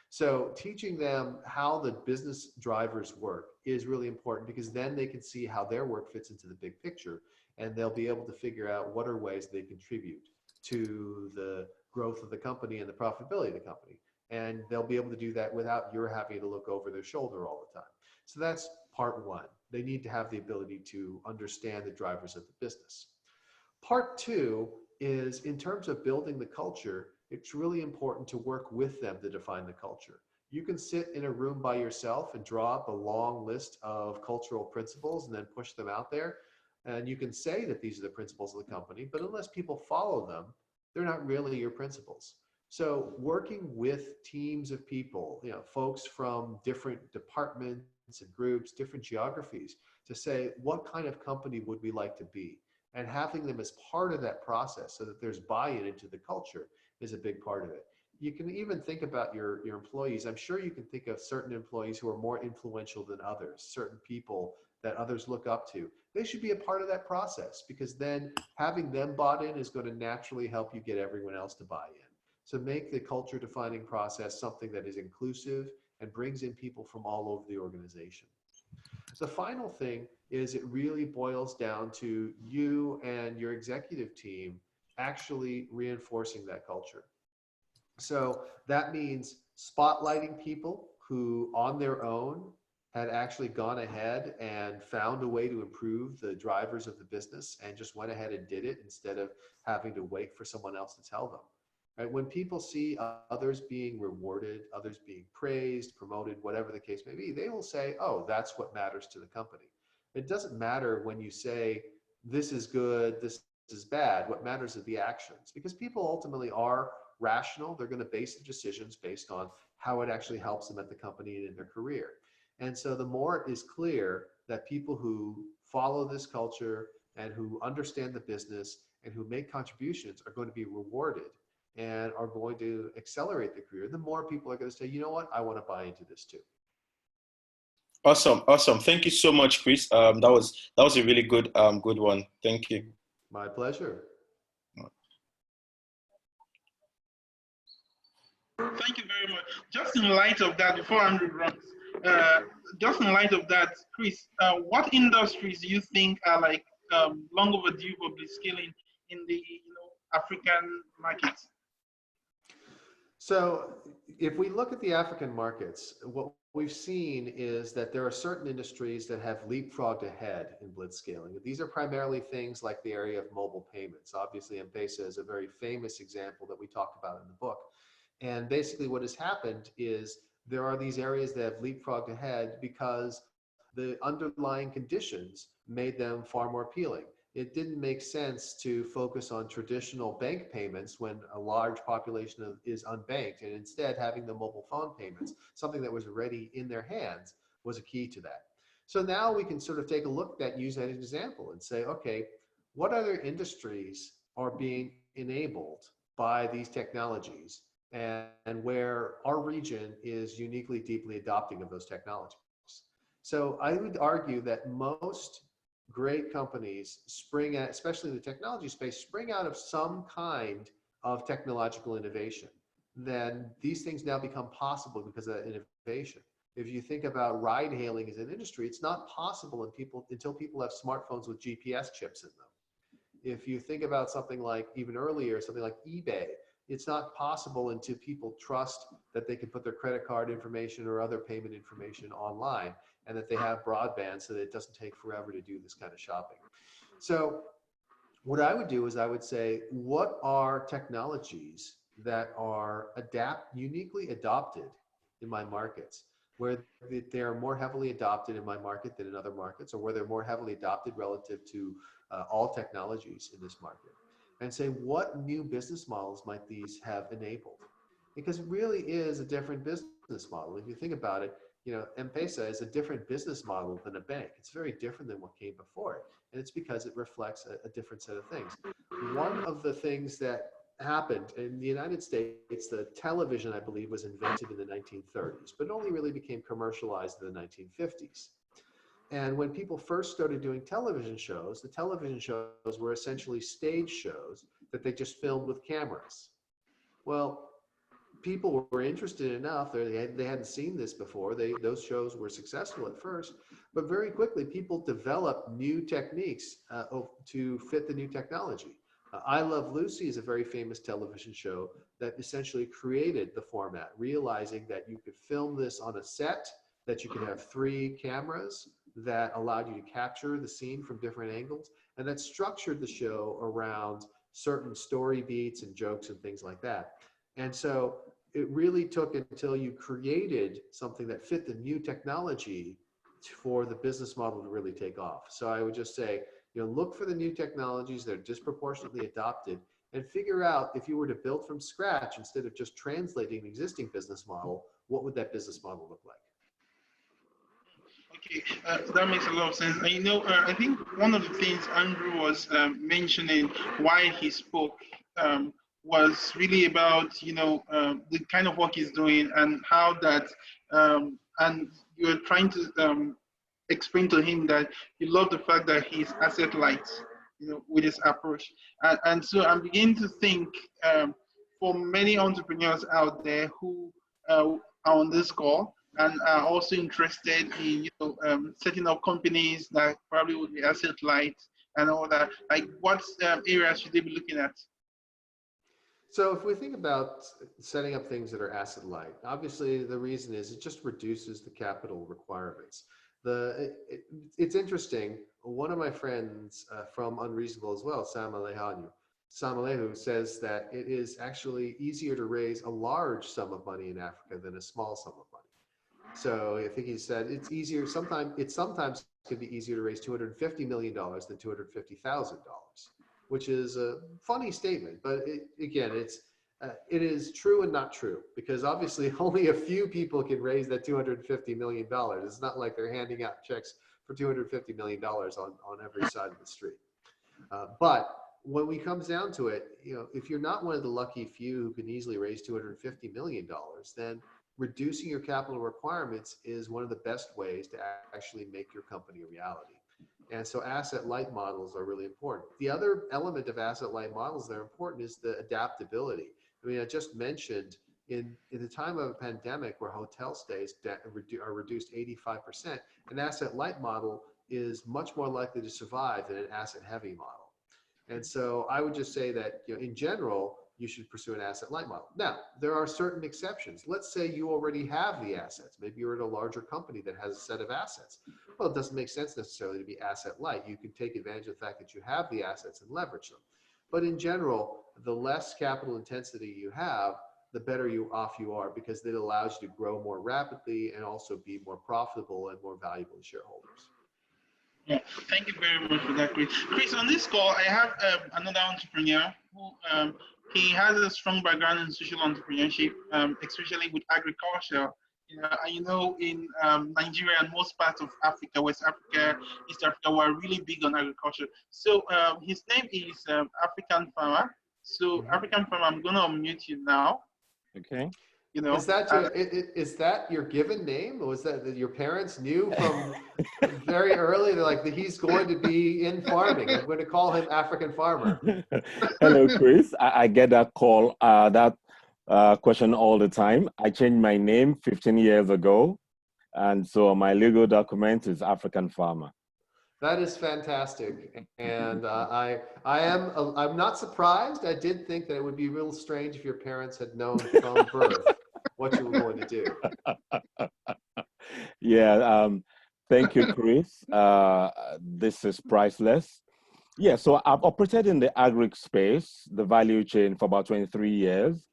So teaching them how the business drivers work is really important, because then they can see how their work fits into the big picture, and they'll be able to figure out what are ways they contribute to the growth of the company and the profitability of the company. And they'll be able to do that without your having to look over their shoulder all the time. So that's part 1. They need to have the ability to understand the drivers of the business. Part 2 is, in terms of building the culture, it's really important to work with them to define the culture. You can sit in a room by yourself and draw up a long list of cultural principles and then push them out there. And you can say that these are the principles of the company, but unless people follow them, they're not really your principles. So working with teams of people, folks from different departments and groups, different geographies, to say, what kind of company would we like to be? And having them as part of that process so that there's buy-in into the culture is a big part of it. You can even think about your employees. I'm sure you can think of certain employees who are more influential than others, certain people that others look up to. They should be a part of that process, because then having them bought in is going to naturally help you get everyone else to buy in. So make the culture defining process something that is inclusive and brings in people from all over the organization. The final thing is, it really boils down to you and your executive team actually reinforcing that culture. So that means spotlighting people who on their own had actually gone ahead and found a way to improve the drivers of the business and just went ahead and did it instead of having to wait for someone else to tell them. Right? When people see others being rewarded, others being praised, promoted, whatever the case may be, they will say, oh, that's what matters to the company. It doesn't matter when you say, this is good, this is bad. What matters are the actions, because people ultimately are rational. They're going to base the decisions based on how it actually helps them at the company and in their career. And so the more it is clear that people who follow this culture and who understand the business and who make contributions are going to be rewarded and are going to accelerate the career, the more people are going to say, you know what, I want to buy into this too. Awesome. Thank you so much, Chris. That was a really good one. Thank you. My pleasure. Thank you very much. Just in light of that, before Andrew runs, just in light of that, Chris, what industries do you think are like long overdue for Blitzscaling in the African market? So if we look at the African markets, what we've seen is that there are certain industries that have leapfrogged ahead in blitzscaling. These are primarily things like the area of mobile payments. Obviously, M-Pesa is a very famous example that we talk about in the book. And basically what has happened is there are these areas that have leapfrogged ahead because the underlying conditions made them far more appealing. It didn't make sense to focus on traditional bank payments when a large population is unbanked, and instead having the mobile phone payments, something that was already in their hands, was a key to that. So now we can sort of take a look at that, use that as an example and say, okay, what other industries are being enabled by these technologies, and where our region is uniquely deeply adopting of those technologies. So I would argue that most great companies spring at, especially in the technology space, spring out of some kind of technological innovation. Then these things now become possible because of that innovation. If you think about ride hailing as an industry, it's not possible until people have smartphones with GPS chips in them. If you think about something like even earlier, something like eBay, it's not possible until people trust that they can put their credit card information or other payment information online, and that they have broadband so that it doesn't take forever to do this kind of shopping. So what I would do is I would say, what are technologies that are uniquely adopted in my markets, where they are more heavily adopted in my market than in other markets, or where they're more heavily adopted relative to all technologies in this market, and say, what new business models might these have enabled? Because it really is a different business model. If you think about it, M-Pesa is a different business model than a bank. It's very different than what came before it. And it's because it reflects a different set of things. One of the things that happened in the United States, the television, I believe, was invented in the 1930s, but only really became commercialized in the 1950s. And when people first started doing television shows, the television shows were essentially stage shows that they just filmed with cameras. Well, people were interested enough, they hadn't seen this before, those shows were successful at first, but very quickly people developed new techniques to fit the new technology. I Love Lucy is a very famous television show that essentially created the format, realizing that you could film this on a set, that you could have 3 cameras that allowed you to capture the scene from different angles, and that structured the show around certain story beats and jokes and things like that. And so it really took until you created something that fit the new technology for the business model to really take off. So I would just say, look for the new technologies that are disproportionately adopted, and figure out, if you were to build from scratch instead of just translating an existing business model, what would that business model look like? Okay, that makes a lot of sense. And I think one of the things Andrew was mentioning why he spoke was really about the kind of work he's doing, and how that and you were trying to explain to him that you love the fact that he's asset light, with his approach. And so I'm beginning to think, for many entrepreneurs out there who are on this call and are also interested in setting up companies that probably would be asset light and all that, like what areas should they be looking at? So if we think about setting up things that are asset light, obviously the reason is it just reduces the capital requirements. It's interesting. One of my friends from Unreasonable as well, Sam Alehu, says that it is actually easier to raise a large sum of money in Africa than a small sum of money. So I think he said it's easier. Sometimes could be easier to raise $250 million than $250,000, which is a funny statement, but it is true and not true, because obviously only a few people can raise that $250 million. It's not like they're handing out checks for $250 million on every side of the street. But when we comes down to it, if you're not one of the lucky few who can easily raise $250 million, then reducing your capital requirements is one of the best ways to actually make your company a reality. And so asset light models are really important. The other element of asset light models that are important is the adaptability. I mean, I just mentioned in the time of a pandemic where hotel stays are reduced 85%, an asset light model is much more likely to survive than an asset heavy model. And so I would just say that in general, you should pursue an asset light model. Now, there are certain exceptions. Let's say you already have the assets. Maybe you're at a larger company that has a set of assets. Well, it doesn't make sense necessarily to be asset light. You can take advantage of the fact that you have the assets and leverage them. But in general, the less capital intensity you have, the better off you are, because it allows you to grow more rapidly and also be more profitable and more valuable to shareholders. Yeah, thank you very much for that, Chris. Chris, on this call, I have another entrepreneur who he has a strong background in social entrepreneurship, especially with agriculture. And in Nigeria and most parts of Africa, West Africa, East Africa, we're really big on agriculture. So his name is African Farmer. So African Farmer, I'm going to unmute you now. Okay. Is that your given name, or was that your parents knew from very early? They're like, he's going to be in farming. I'm going to call him African Farmer. Hello, Chris. I get that call, that question all the time. I changed my name 15 years ago, and so my legal document is African Farmer. That is fantastic, and I'm not surprised. I did think that it would be real strange if your parents had known from birth what you were going to do. Yeah, thank you, Chris. This is priceless. Yeah, so I've operated in the agri space, the value chain, for about 23 years.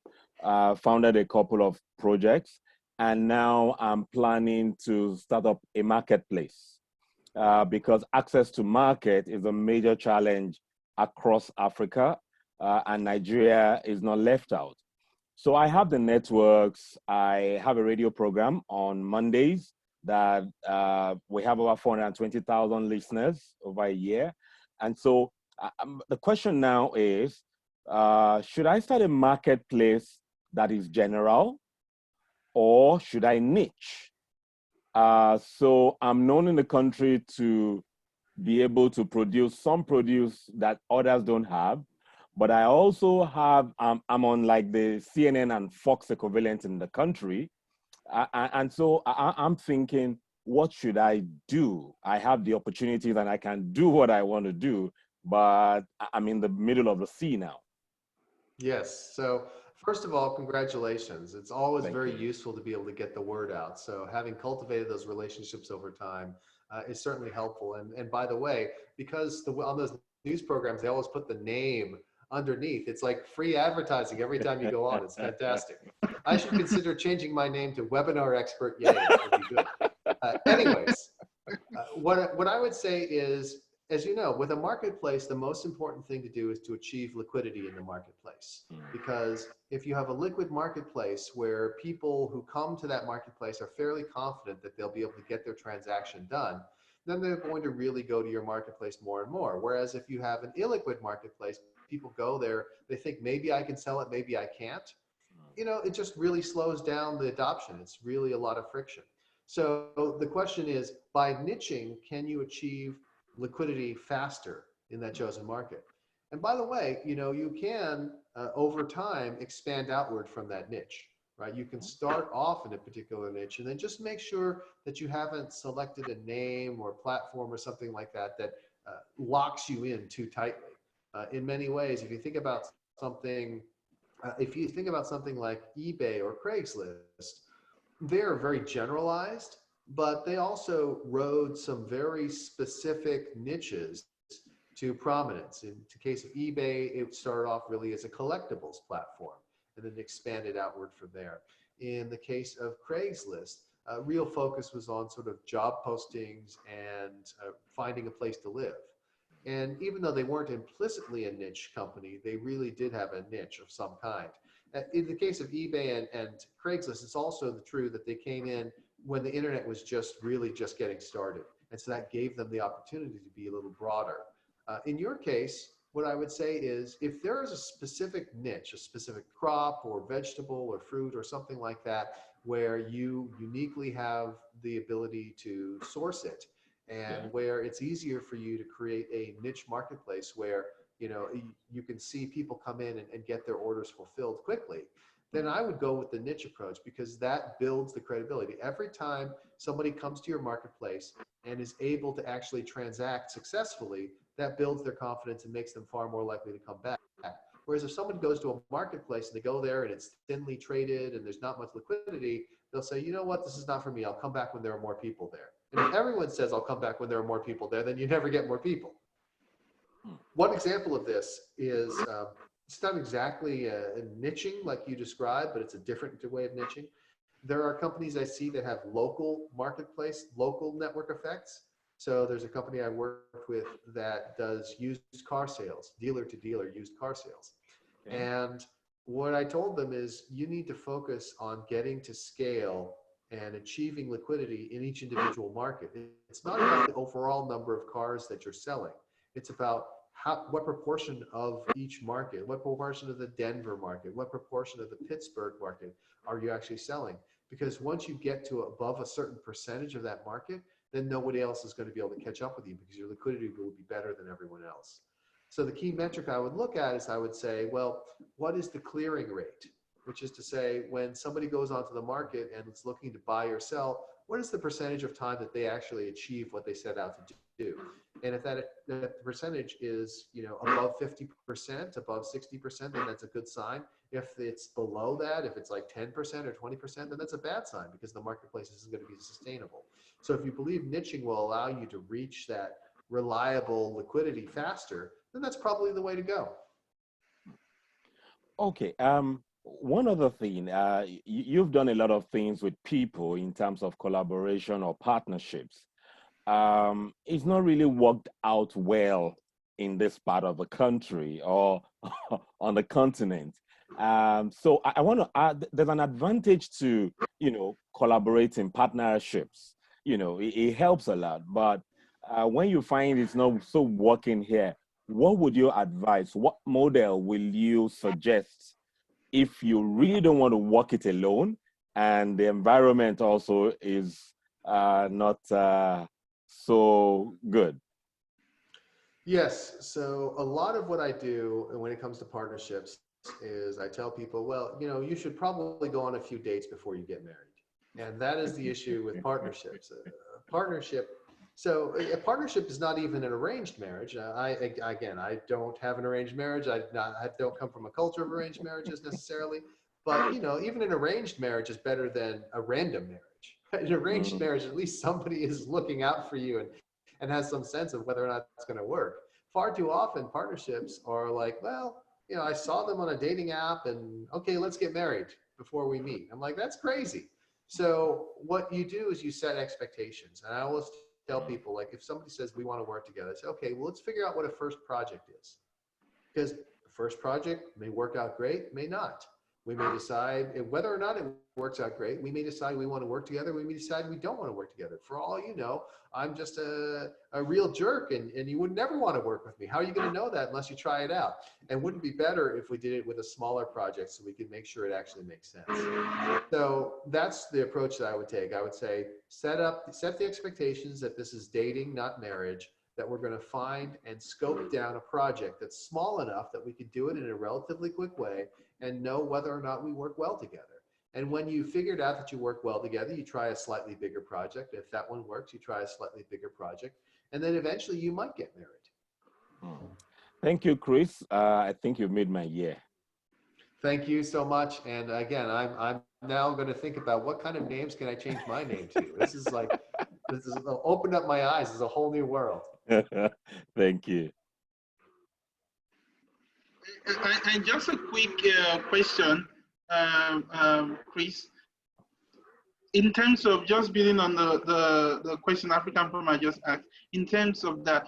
Founded a couple of projects, and now I'm planning to start up a marketplace. Because access to market is a major challenge across Africa, and Nigeria is not left out. So I have the networks. I have a radio program on Mondays that we have over 420,000 listeners over a year. And so the question now is, should I start a marketplace that is general, or should I niche? So I'm known in the country to be able to produce some produce that others don't have, but I also have, I'm on like the CNN and Fox equivalent in the country. And so I'm thinking, what should I do? I have the opportunities and I can do what I want to do, but I'm in the middle of the sea now. Yes. So first of all, congratulations. It's always very useful to be able to get the word out. So having cultivated those relationships over time is certainly helpful. And by the way, because on those news programs, they always put the name underneath. It's like free advertising every time you go on. It's fantastic. I should consider changing my name to Webinar Expert Yay. That would be good. Anyways, what I would say is, as you know, with a marketplace, the most important thing to do is to achieve liquidity in the marketplace. Because if you have a liquid marketplace where people who come to that marketplace are fairly confident that they'll be able to get their transaction done, then they're going to really go to your marketplace more and more. Whereas if you have an illiquid marketplace, people go there, they think maybe I can sell it, maybe I can't. It just really slows down the adoption. It's really a lot of friction. So the question is, by niching, can you achieve liquidity faster in that chosen market? And by the way, you can over time expand outward from that niche, right? You can start off in a particular niche and then just make sure that you haven't selected a name or platform or something like that that locks you in too tightly. In many ways, if you think about something like eBay or Craigslist, they're very generalized, but they also rode some very specific niches to prominence. In the case of eBay, it started off really as a collectibles platform and then expanded outward from there. In the case of Craigslist, real focus was on sort of job postings and finding a place to live. And even though they weren't implicitly a niche company, they really did have a niche of some kind. In the case of eBay and Craigslist, it's also true that they came in when the internet was just getting started. And so that gave them the opportunity to be a little broader. In your case, what I would say is, if there is a specific niche, a specific crop or vegetable or fruit or something like that, where you uniquely have the ability to source it, and where it's easier for you to create a niche marketplace where you can see people come in and get their orders fulfilled quickly, then I would go with the niche approach, because that builds the credibility. Every time somebody comes to your marketplace and is able to actually transact successfully, that builds their confidence and makes them far more likely to come back. Whereas if someone goes to a marketplace and they go there and it's thinly traded and there's not much liquidity, they'll say, you know what, this is not for me. I'll come back when there are more people there. And if everyone says, I'll come back when there are more people there, then you never get more people. One example of this is, it's not exactly a niching like you described, but it's a different way of niching. There are companies I see that have local marketplace, local network effects. So there's a company I worked with that does used car sales, dealer to dealer used car sales. Okay. And what I told them is you need to focus on getting to scale and achieving liquidity in each individual market. It's not about the overall number of cars that you're selling. It's about what proportion of each market, what proportion of the Denver market, what proportion of the Pittsburgh market are you actually selling? Because once you get to above a certain percentage of that market, then nobody else is going to be able to catch up with you because your liquidity will be better than everyone else. So the key metric I would look at is I would say, well, what is the clearing rate? Which is to say, when somebody goes onto the market and is looking to buy or sell, what is the percentage of time that they actually achieve what they set out to do? And if that percentage is, above 50%, above 60%, then that's a good sign. If it's below that, if it's like 10% or 20%, then that's a bad sign because the marketplace isn't going to be sustainable. So if you believe niching will allow you to reach that reliable liquidity faster, then that's probably the way to go. Okay. One other thing, you've done a lot of things with people in terms of collaboration or partnerships. It's not really worked out well in this part of the country or on the continent. So I want to add, there's an advantage to, collaborating partnerships. It helps a lot. But when you find it's not so working here, what would you advise? What model will you suggest if you really don't want to work it alone and the environment also is not so good? Yes. So a lot of what I do when it comes to partnerships is I tell people, well, you should probably go on a few dates before you get married. And that is the issue with partnerships. So a partnership is not even an arranged marriage. I don't have an arranged marriage. I don't come from a culture of arranged marriages necessarily. But, even an arranged marriage is better than a random marriage. An arranged marriage, at least somebody is looking out for you and has some sense of whether or not it's going to work. Far too often, partnerships are like, well, I saw them on a dating app and okay, let's get married before we meet. I'm like, that's crazy. So what you do is you set expectations. And I always tell people, like, if somebody says we want to work together, I say, okay, well, let's figure out what a first project is. Because the first project may work out great, may not. We may decide whether or not it works out great. We may decide we want to work together. We may decide we don't want to work together. For all you know, I'm just a real jerk and you would never want to work with me. How are you going to know that unless you try it out? And wouldn't it be better if we did it with a smaller project so we could make sure it actually makes sense? So that's the approach that I would take. I would say set the expectations that this is dating, not marriage, that we're going to find and scope down a project that's small enough that we could do it in a relatively quick way and know whether or not we work well together. And when you figured out that you work well together, you try a slightly bigger project. If that one works, you try a slightly bigger project. And then eventually you might get married. Thank you, Chris. I think you've made my year. Thank you so much. And again, I'm now going to think about what kind of names can I change my name to? This is opened up my eyes. It's a whole new world. Thank you. And just a quick question, Chris. In terms of just building on the question African Farmer just asked, in terms of that,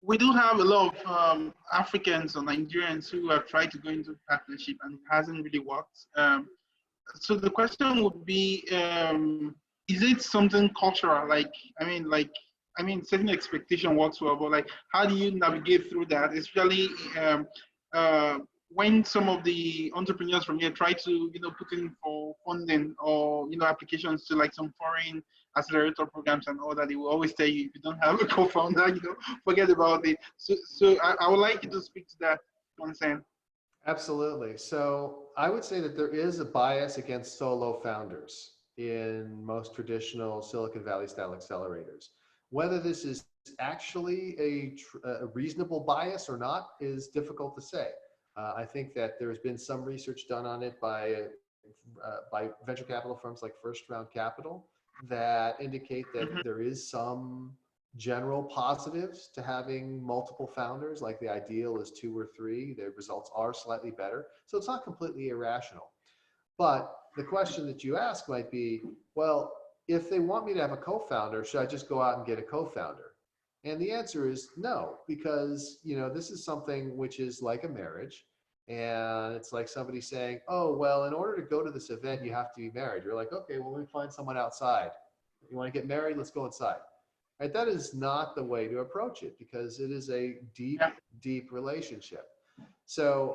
we do have a lot of Africans or Nigerians who have tried to go into partnership and it hasn't really worked. So the question would be, is it something cultural? Setting expectation works well, but how do you navigate through that? Especially when some of the entrepreneurs from here try to, put in for funding or, applications to some foreign accelerator programs and all that, they will always tell you, if you don't have a co-founder, forget about it. So I would like you to speak to that concern. Absolutely. So I would say that there is a bias against solo founders in most traditional Silicon Valley style accelerators. Whether this is actually a reasonable bias or not is difficult to say. I think that there's been some research done on it by venture capital firms like First Round Capital that indicate that there is some general positives to having multiple founders. Like the ideal is 2 or 3. The results are slightly better. So it's not completely irrational. But the question that you ask might be, well, if they want me to have a co-founder, should I just go out and get a co-founder? And the answer is no, because this is something which is like a marriage. And it's like somebody saying, oh, well, in order to go to this event, you have to be married. You're like, okay, well, let me find someone outside. You want to get married? Let's go inside. Right? That is not the way to approach it, because it is a deep, deep relationship. So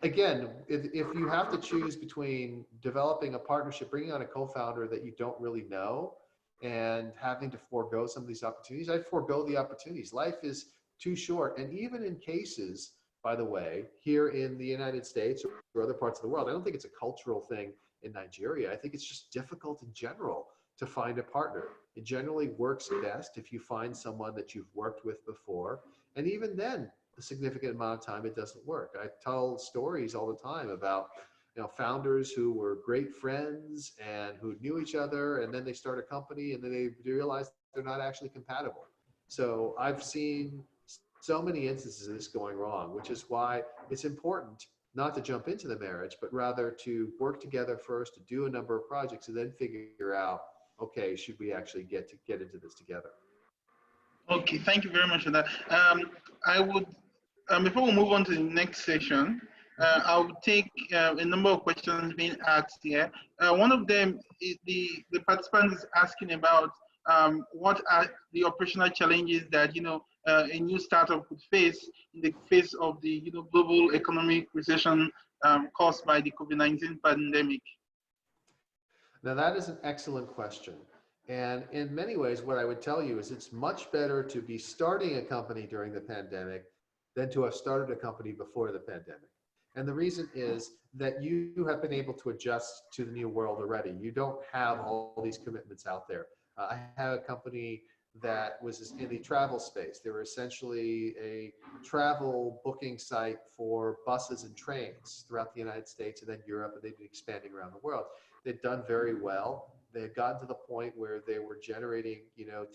again, if you have to choose between developing a partnership, bringing on a co-founder that you don't really know, and having to forego some of these opportunities, I'd forego the opportunities. Life is too short. And even in cases, by the way, here in the United States or other parts of the world, I don't think it's a cultural thing in Nigeria. I think it's just difficult in general to find a partner. It generally works best if you find someone that you've worked with before. And even then, a significant amount of time, it doesn't work. I tell stories all the time about founders who were great friends and who knew each other, and then they start a company and then they realize they're not actually compatible. So I've seen so many instances of this going wrong, which is why it's important not to jump into the marriage, but rather to work together first, to do a number of projects, and then figure out, okay, should we actually get into this together? Okay, thank you very much for that. I would, before we move on to the next session, I would take a number of questions being asked here. One of them, the participant is asking about what are the operational challenges that a new startup would face in the face of the global economic recession caused by the COVID-19 pandemic. Now that is an excellent question. And in many ways, what I would tell you is it's much better to be starting a company during the pandemic than to have started a company before the pandemic. And the reason is that you have been able to adjust to the new world already. You don't have all these commitments out there. I had a company that was in the travel space. They were essentially a travel booking site for buses and trains throughout the United States and then Europe, and they've been expanding around the world. They'd done very well. They had gotten to the point where they were generating,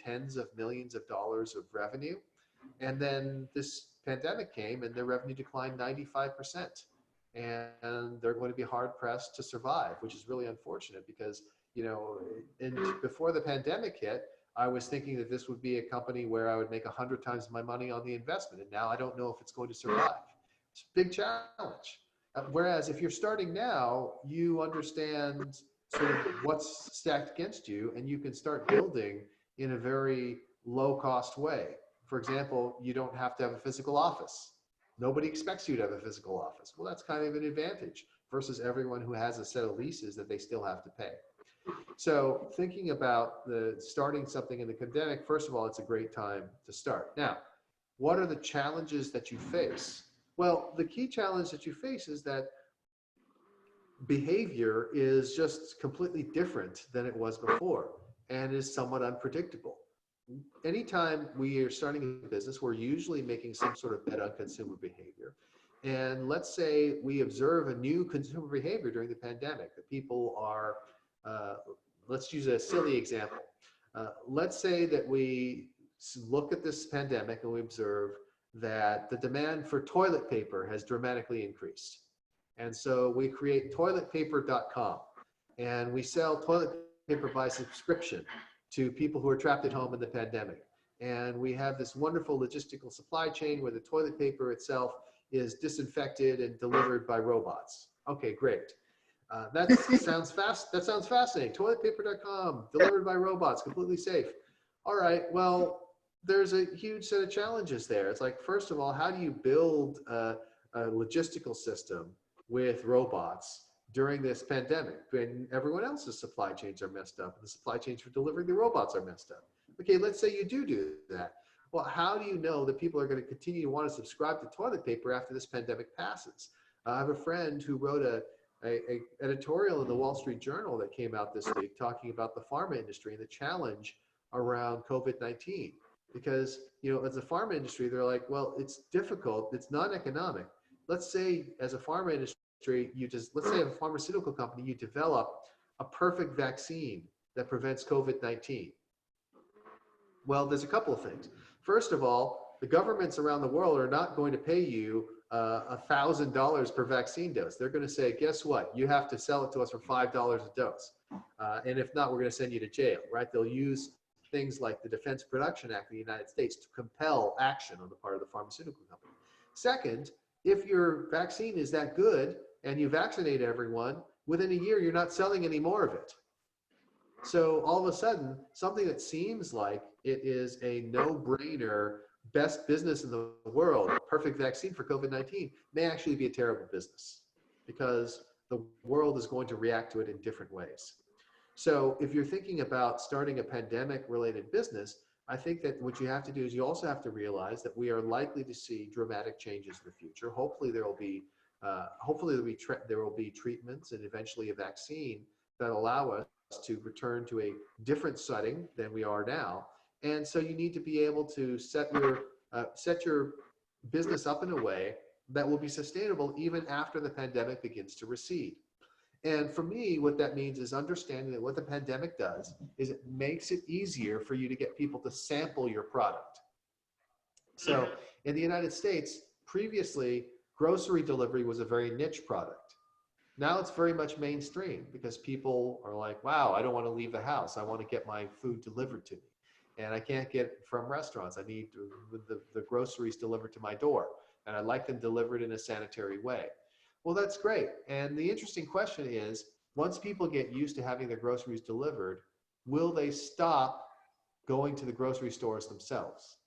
tens of millions of dollars of revenue. And then this pandemic came and their revenue declined 95%. And they're going to be hard pressed to survive, which is really unfortunate because, before the pandemic hit, I was thinking that this would be a company where I would make 100 times my money on the investment. And now I don't know if it's going to survive. It's a big challenge. Whereas if you're starting now, you understand sort of what's stacked against you, and you can start building in a very low cost way. For example, you don't have to have a physical office. Nobody expects you to have a physical office. Well, that's kind of an advantage versus everyone who has a set of leases that they still have to pay. So thinking about starting something in the pandemic, first of all, it's a great time to start. Now, what are the challenges that you face? Well, the key challenge that you face is that behavior is just completely different than it was before and is somewhat unpredictable. Anytime we are starting a business, we're usually making some sort of bet on consumer behavior. And let's say we observe a new consumer behavior during the pandemic, that people are, let's use a silly example. Let's say that we look at this pandemic and we observe that the demand for toilet paper has dramatically increased. And so we create toiletpaper.com and we sell toilet paper by subscription to people who are trapped at home in the pandemic. And we have this wonderful logistical supply chain where the toilet paper itself is disinfected and delivered by robots. Okay, great. That sounds fascinating. Toiletpaper.com, delivered by robots, completely safe. All right, well, there's a huge set of challenges there. It's like, first of all, how do you build a logistical system with robots during this pandemic when everyone else's supply chains are messed up and the supply chains for delivering the robots are messed up? Okay, let's say you do that. Well, how do you know that people are going to continue to want to subscribe to toilet paper after this pandemic passes? I have a friend who wrote a editorial in the Wall Street Journal that came out this week talking about the pharma industry and the challenge around COVID-19 because, you know, as a pharma industry, they're like, well, it's difficult. It's non-economic. Let's say as a pharma industry, let's say a pharmaceutical company, you develop a perfect vaccine that prevents COVID-19. Well, there's a couple of things. First of all, the governments around the world are not going to pay you $1,000 per vaccine dose. They're going to say, guess what? You have to sell it to us for $5 a dose. And if not, we're going to send you to jail, right? They'll use things like the Defense Production Act of the United States to compel action on the part of the pharmaceutical company. Second, if your vaccine is that good and you vaccinate everyone, within a year, you're not selling any more of it. So all of a sudden, something that seems like it is a no-brainer, best business in the world, perfect vaccine for COVID-19, may actually be a terrible business because the world is going to react to it in different ways. So if you're thinking about starting a pandemic-related business, I think that what you have to do is you also have to realize that we are likely to see dramatic changes in the future. Hopefully there will be treatments and eventually a vaccine that allow us to return to a different setting than we are now. And so you need to be able to set your business up in a way that will be sustainable even after the pandemic begins to recede. And for me, what that means is understanding that what the pandemic does is it makes it easier for you to get people to sample your product. So in the United States, previously, grocery delivery was a very niche product. Now it's very much mainstream because people are like, wow, I don't want to leave the house. I want to get my food delivered to me. And I can't get it from restaurants. I need the groceries delivered to my door. And I'd like them delivered in a sanitary way. Well, that's great. And the interesting question is, once people get used to having their groceries delivered, will they stop going to the grocery stores themselves?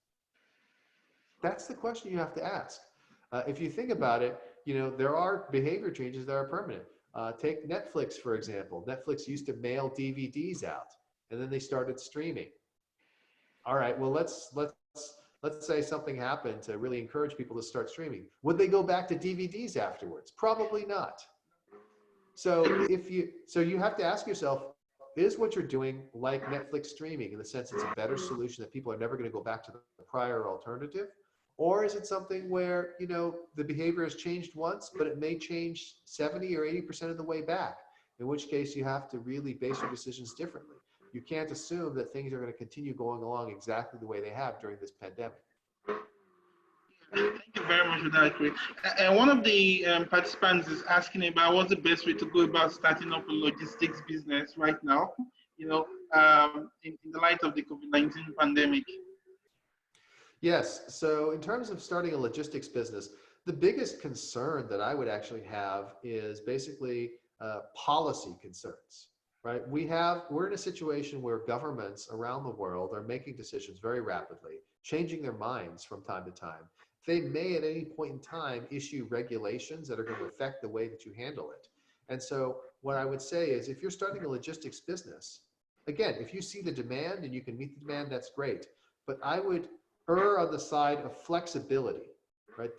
That's the question you have to ask. If you think about it, you know, there are behavior changes that are permanent. Take Netflix, for example. Netflix used to mail DVDs out, and then they started streaming. All right, well, let's say something happened to really encourage people to start streaming. Would they go back to DVDs afterwards? Probably not. So you have to ask yourself, is what you're doing like Netflix streaming in the sense it's a better solution that people are never going to go back to the prior alternative? Or is it something where, you know, the behavior has changed once, but it may change 70 or 80% of the way back, in which case you have to really base your decisions differently. You can't assume that things are going to continue going along exactly the way they have during this pandemic. Thank you very much for that, Chris. And one of the participants is asking about what's the best way to go about starting up a logistics business right now, you know, in the light of the COVID-19 pandemic. Yes. So in terms of starting a logistics business, the biggest concern that I would actually have is basically policy concerns, right? We're in a situation where governments around the world are making decisions very rapidly, changing their minds from time to time. They may at any point in time issue regulations that are going to affect the way that you handle it. And so what I would say is if you're starting a logistics business, again, if you see the demand and you can meet the demand, that's great. But I would err on the side of flexibility, right?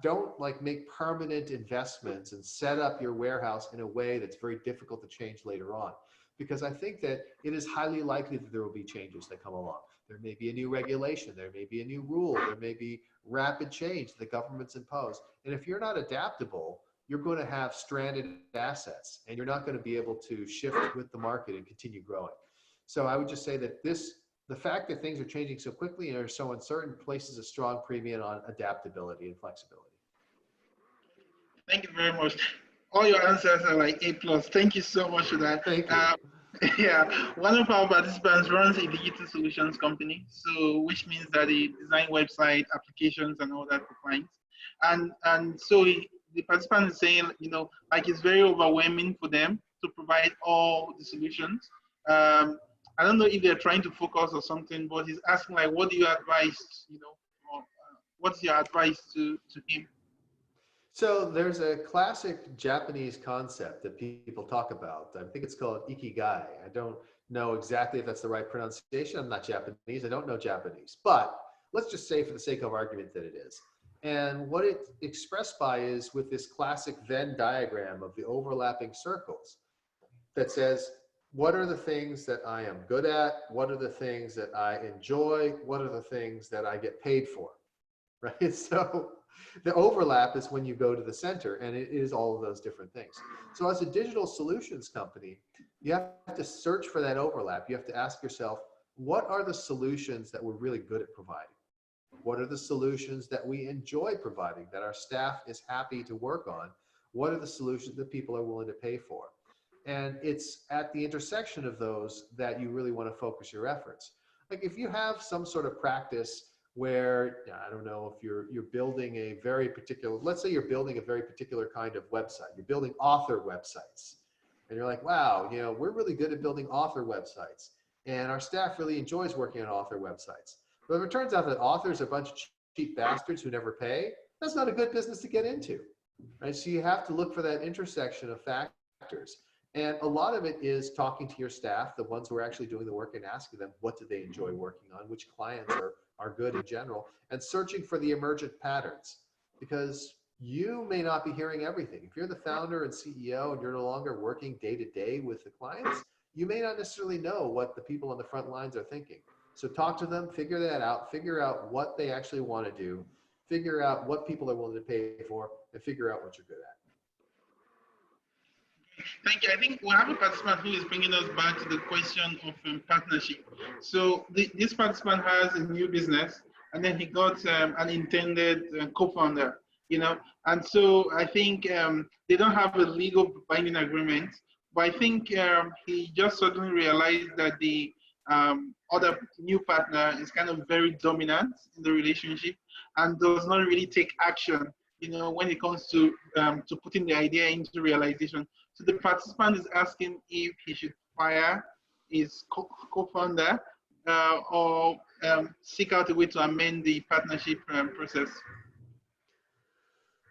Don't like make permanent investments and set up your warehouse in a way that's very difficult to change later on. Because I think that it is highly likely that there will be changes that come along. There may be a new regulation, there may be a new rule, there may be rapid change that the governments impose. And if you're not adaptable, you're going to have stranded assets and you're not going to be able to shift with the market and continue growing. So I would just say that the fact that things are changing so quickly and are so uncertain places a strong premium on adaptability and flexibility. Thank you very much. All your answers are like A+. Thank you so much for that. Thank you. Yeah, one of our participants runs a digital solutions company, so which means that they design website applications and all that for clients. And so the participant is saying, you know, like it's very overwhelming for them to provide all the solutions. I don't know if they're trying to focus or something, but he's asking like, what do you advise, you know, or, what's your advice to him? So there's a classic Japanese concept that people talk about. I think it's called ikigai. I don't know exactly if that's the right pronunciation. I'm not Japanese. I don't know Japanese, but let's just say for the sake of argument that it is. And what it's expressed by is with this classic Venn diagram of the overlapping circles that says, what are the things that I am good at? What are the things that I enjoy? What are the things that I get paid for? Right? So the overlap is when you go to the center, and it is all of those different things. So as a digital solutions company, you have to search for that overlap. You have to ask yourself, what are the solutions that we're really good at providing? What are the solutions that we enjoy providing, that our staff is happy to work on? What are the solutions that people are willing to pay for? And it's at the intersection of those that you really want to focus your efforts. Like if you have some sort of practice where, I don't know, if you're building a very particular, let's say you're building a very particular kind of website, you're building author websites, and you're like, wow, you know, we're really good at building author websites, and our staff really enjoys working on author websites. But if it turns out that authors are a bunch of cheap bastards who never pay, that's not a good business to get into, right? So you have to look for that intersection of factors. And a lot of it is talking to your staff, the ones who are actually doing the work, and asking them, what do they enjoy working on? Which clients are good in general, and searching for the emergent patterns, because you may not be hearing everything. If you're the founder and CEO and you're no longer working day to day with the clients, you may not necessarily know what the people on the front lines are thinking. So talk to them, figure that out, figure out what they actually want to do, figure out what people are willing to pay for, and figure out what you're good at. Thank you. I think we have a participant who is bringing us back to the question of partnership. So this participant has a new business, and then he got an intended co-founder, you know, and so I think they don't have a legal binding agreement, but I think he just suddenly realized that the other new partner is kind of very dominant in the relationship and does not really take action, you know, when it comes to putting the idea into realization. So the participant is asking if he should fire his co-founder or seek out a way to amend the partnership process.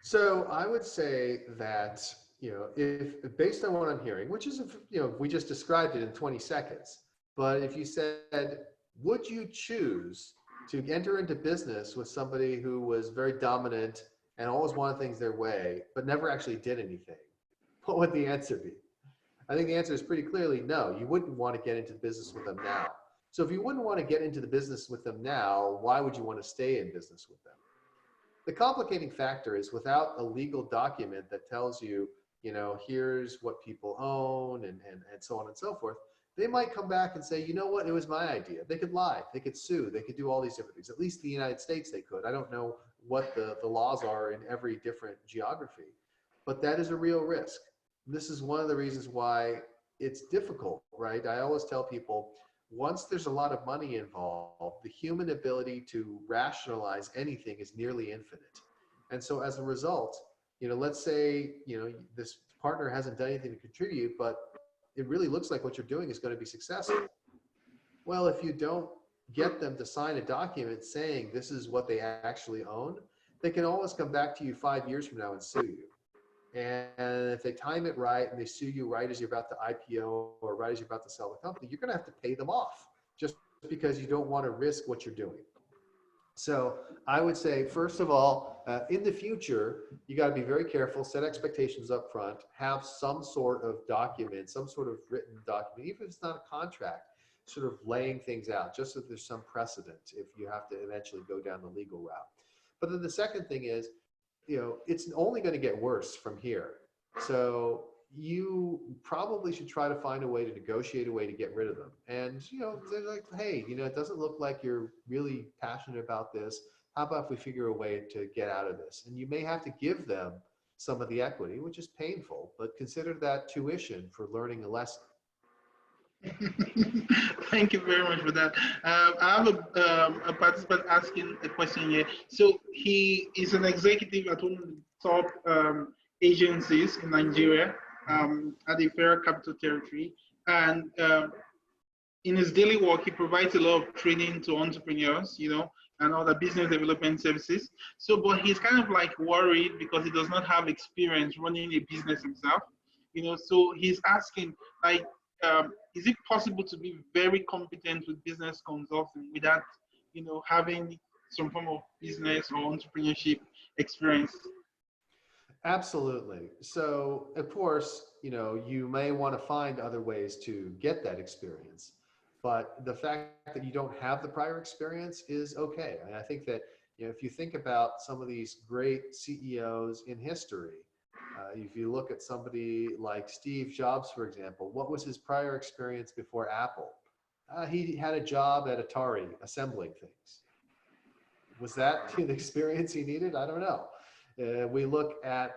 So I would say that, you know, if based on what I'm hearing, which is, you know, we just described it in 20 seconds, but if you said, would you choose to enter into business with somebody who was very dominant and always wanted things their way, but never actually did anything? What would the answer be? I think the answer is pretty clearly no. You wouldn't want to get into business with them now. So if you wouldn't want to get into the business with them now, why would you want to stay in business with them? The complicating factor is without a legal document that tells you, you know, here's what people own and so on and so forth, they might come back and say, you know what, it was my idea. They could lie, they could sue, they could do all these different things. At least in the United States they could. I don't know what the laws are in every different geography, but that is a real risk. This is one of the reasons why it's difficult, right? I always tell people, once there's a lot of money involved, the human ability to rationalize anything is nearly infinite. And so as a result, you know, let's say, you know, this partner hasn't done anything to contribute, but it really looks like what you're doing is going to be successful. Well, if you don't get them to sign a document saying this is what they actually own, they can always come back to you 5 years from now and sue you. And if they time it right and they sue you right as you're about to IPO or right as you're about to sell the company, you're going to have to pay them off just because you don't want to risk what you're doing. So I would say, first of all, in the future, you got to be very careful, set expectations up front, have some sort of document, some sort of written document, even if it's not a contract, sort of laying things out, just so there's some precedent if you have to eventually go down the legal route. But then the second thing is, you know, it's only going to get worse from here. So you probably should try to find a way to negotiate a way to get rid of them. And, you know, they're like, hey, you know, it doesn't look like you're really passionate about this. How about if we figure a way to get out of this? And you may have to give them some of the equity, which is painful, but consider that tuition for learning a lesson. Thank you very much for that. I have a participant asking a question here. So he is an executive at one of the top agencies in Nigeria, at the Federal Capital Territory, and in his daily work, he provides a lot of training to entrepreneurs, you know, and other business development services. So, but he's kind of like worried because he does not have experience running a business himself, you know. So he's asking, like, is it possible to be very competent with business consulting without, you know, having some form of business or entrepreneurship experience? Absolutely. So, of course, you know, you may want to find other ways to get that experience. But the fact that you don't have the prior experience is okay. And I think that, you know, if you think about some of these great CEOs in history, if you look at somebody like Steve Jobs, for example, what was his prior experience before Apple? He had a job at Atari assembling things. Was that the experience he needed? I don't know. We look at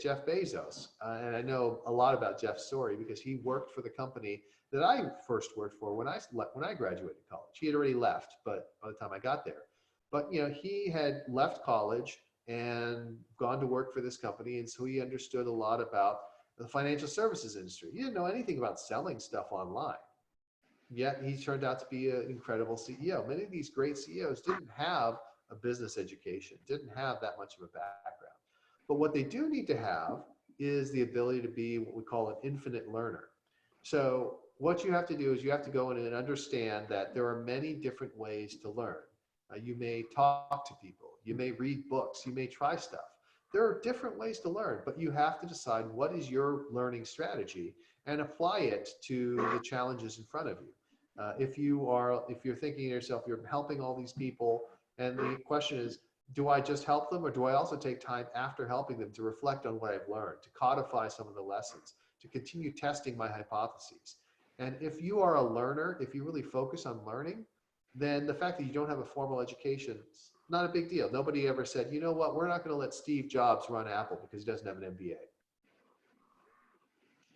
Jeff Bezos, and I know a lot about Jeff's story because he worked for the company that I first worked for when I graduated college. He had already left, but by the time I got there, but you know, he had left college and gone to work for this company, and so he understood a lot about the financial services industry. He didn't know anything about selling stuff online. Yet he turned out to be an incredible CEO. Many of these great CEOs didn't have a business education, didn't have that much of a background. But what they do need to have is the ability to be what we call an infinite learner. So what you have to do is you have to go in and understand that there are many different ways to learn. You may talk to people, you may read books, you may try stuff. There are different ways to learn, but you have to decide what is your learning strategy and apply it to the challenges in front of you. If you're thinking to yourself, you're helping all these people, and the question is, do I just help them, or do I also take time after helping them to reflect on what I've learned, to codify some of the lessons, to continue testing my hypotheses? And if you are a learner, if you really focus on learning, then the fact that you don't have a formal education is not a big deal. Nobody ever said, you know what, we're not going to let Steve Jobs run Apple because he doesn't have an MBA.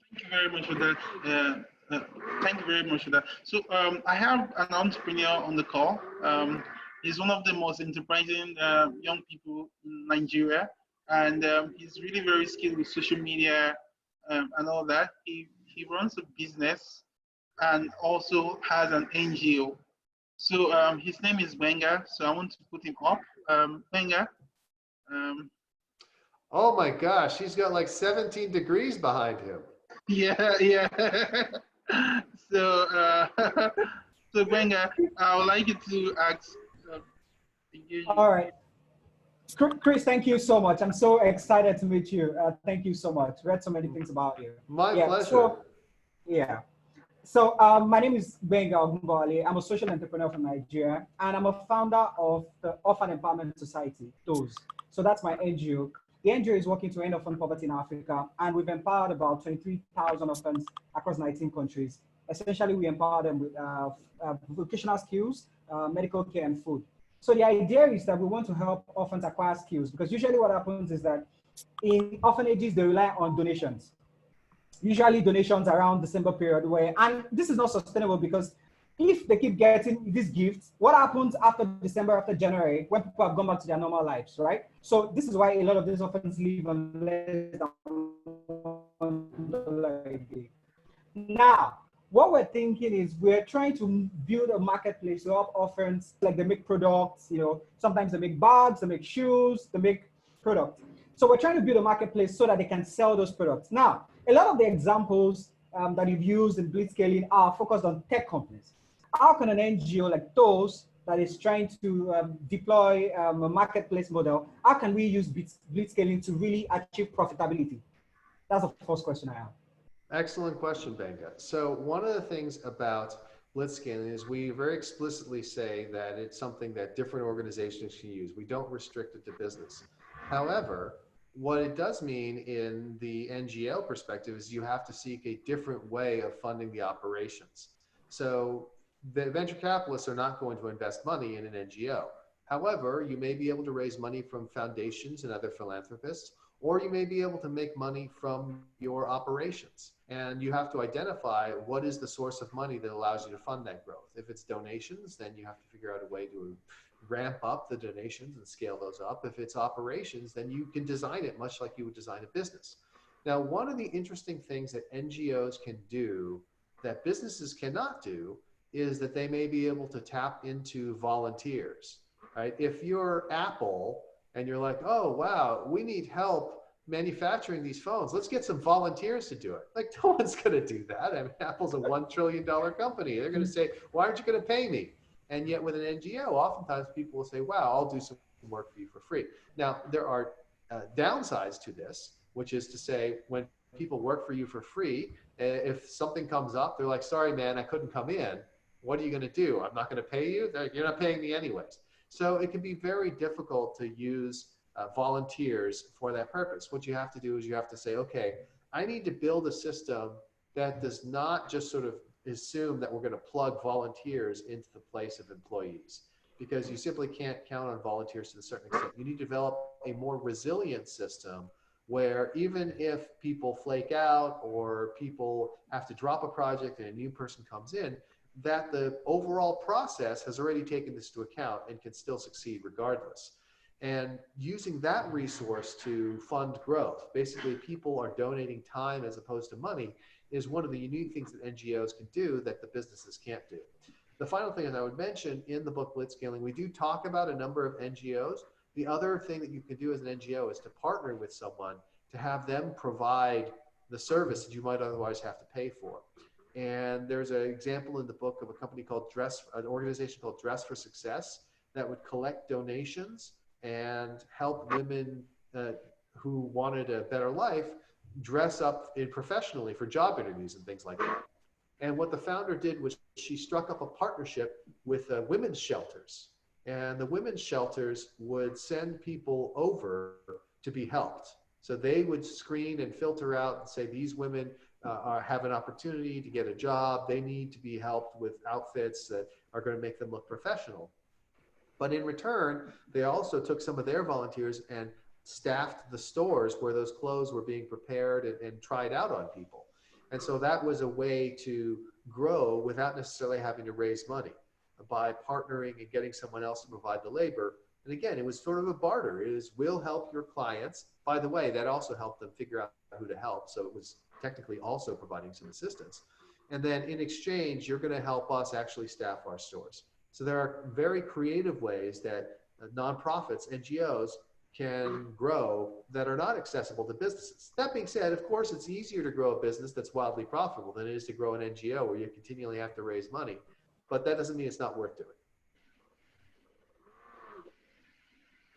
Thank you very much for that. Thank you very much for that. So I have an entrepreneur on the call. He's one of the most enterprising young people in Nigeria, and he's really very skilled with social media and all that. He runs a business and also has an NGO. So his name is Benga. So I want to put him up. Benga. Oh my gosh, he's got like 17 degrees behind him. Yeah, yeah. So, so Benga, I would like you to ask. All right. Chris, thank you so much. I'm so excited to meet you. Thank you so much. Read so many things about you. My pleasure. So, yeah. So my name is Benga Ogunbowale. I'm a social entrepreneur from Nigeria, and I'm a founder of the Orphan Empowerment Society, TOES. So that's my NGO. The NGO is working to end orphan poverty in Africa, and we've empowered about 23,000 orphans across 19 countries. Essentially, we empower them with vocational skills, medical care, and food. So the idea is that we want to help orphans acquire skills, because usually what happens is that in orphanages, they rely on donations. Usually donations around December period and this is not sustainable, because if they keep getting these gifts, what happens after December, after January, when people have gone back to their normal lives, right? So this is why a lot of these orphans live on less than $1 a day. Now, what we're thinking is we're trying to build a marketplace to help orphans, like they make products, you know, sometimes they make bags, they make shoes, they make products. So we're trying to build a marketplace so that they can sell those products. Now, a lot of the examples that you've used in Blitzscaling are focused on tech companies. How can an NGO like TOES that is trying to deploy a marketplace model, how can we use Blitzscaling to really achieve profitability? That's the first question I have. Excellent question, Benga. So one of the things about Blitzscaling is we very explicitly say that it's something that different organizations can use. We don't restrict it to business. However, what it does mean in the NGO perspective is you have to seek a different way of funding the operations. So the venture capitalists are not going to invest money in an NGO. However, you may be able to raise money from foundations and other philanthropists, or you may be able to make money from your operations. And you have to identify what is the source of money that allows you to fund that growth. If it's donations, then you have to figure out a way to ramp up the donations and scale those up. If it's operations, then you can design it much like you would design a business. Now, one of the interesting things that NGOs can do that businesses cannot do is that they may be able to tap into volunteers, right? If you're Apple and you're like, oh, wow, we need help manufacturing these phones, let's get some volunteers to do it. Like, no one's going to do that. I mean, Apple's a $1 trillion company. They're going to say, why aren't you going to pay me? And yet with an NGO, oftentimes people will say, wow, I'll do some work for you for free. Now, there are downsides to this, which is to say, when people work for you for free. If something comes up, they're like, sorry, man, I couldn't come in. What are you going to do? I'm not going to pay you. You're not paying me anyways. So it can be very difficult to use volunteers for that purpose. What you have to do is you have to say, okay, I need to build a system that does not just sort of assume that we're going to plug volunteers into the place of employees, because you simply can't count on volunteers to a certain extent. You need to develop a more resilient system where even if people flake out or people have to drop a project and a new person comes in, that the overall process has already taken this into account and can still succeed regardless. And using that resource to fund growth, basically people are donating time as opposed to money, is one of the unique things that NGOs can do that the businesses can't do. The final thing is I would mention in the book Blitzscaling, we do talk about a number of NGOs. The other thing that you can do as an NGO is to partner with someone to have them provide the service that you might otherwise have to pay for. And there's an example in the book of a company called an organization called Dress for Success that would collect donations and help women who wanted a better life dress up professionally for job interviews and things like that. And what the founder did was she struck up a partnership with women's shelters. And the women's shelters would send people over to be helped. So they would screen and filter out and say, these women have an opportunity to get a job. They need to be helped with outfits that are going to make them look professional. But in return, they also took some of their volunteers and staffed the stores where those clothes were being prepared and tried out on people. And so that was a way to grow without necessarily having to raise money by partnering and getting someone else to provide the labor. And again, it was sort of a barter. It is, we'll help your clients. By the way, that also helped them figure out who to help. So it was technically also providing some assistance. And then in exchange, you're going to help us actually staff our stores. So there are very creative ways that nonprofits, NGOs, can grow that are not accessible to businesses. That being said, of course, it's easier to grow a business that's wildly profitable than it is to grow an NGO where you continually have to raise money. But that doesn't mean it's not worth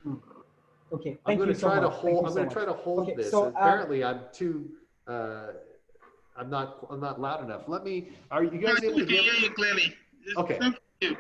doing. Okay, I'm thank going you to so try to much. hold. I'm going to try to hold this. So, apparently, I'm too. I'm not loud enough. Let me. Are you guys able to hear you clearly? Okay. Thank you.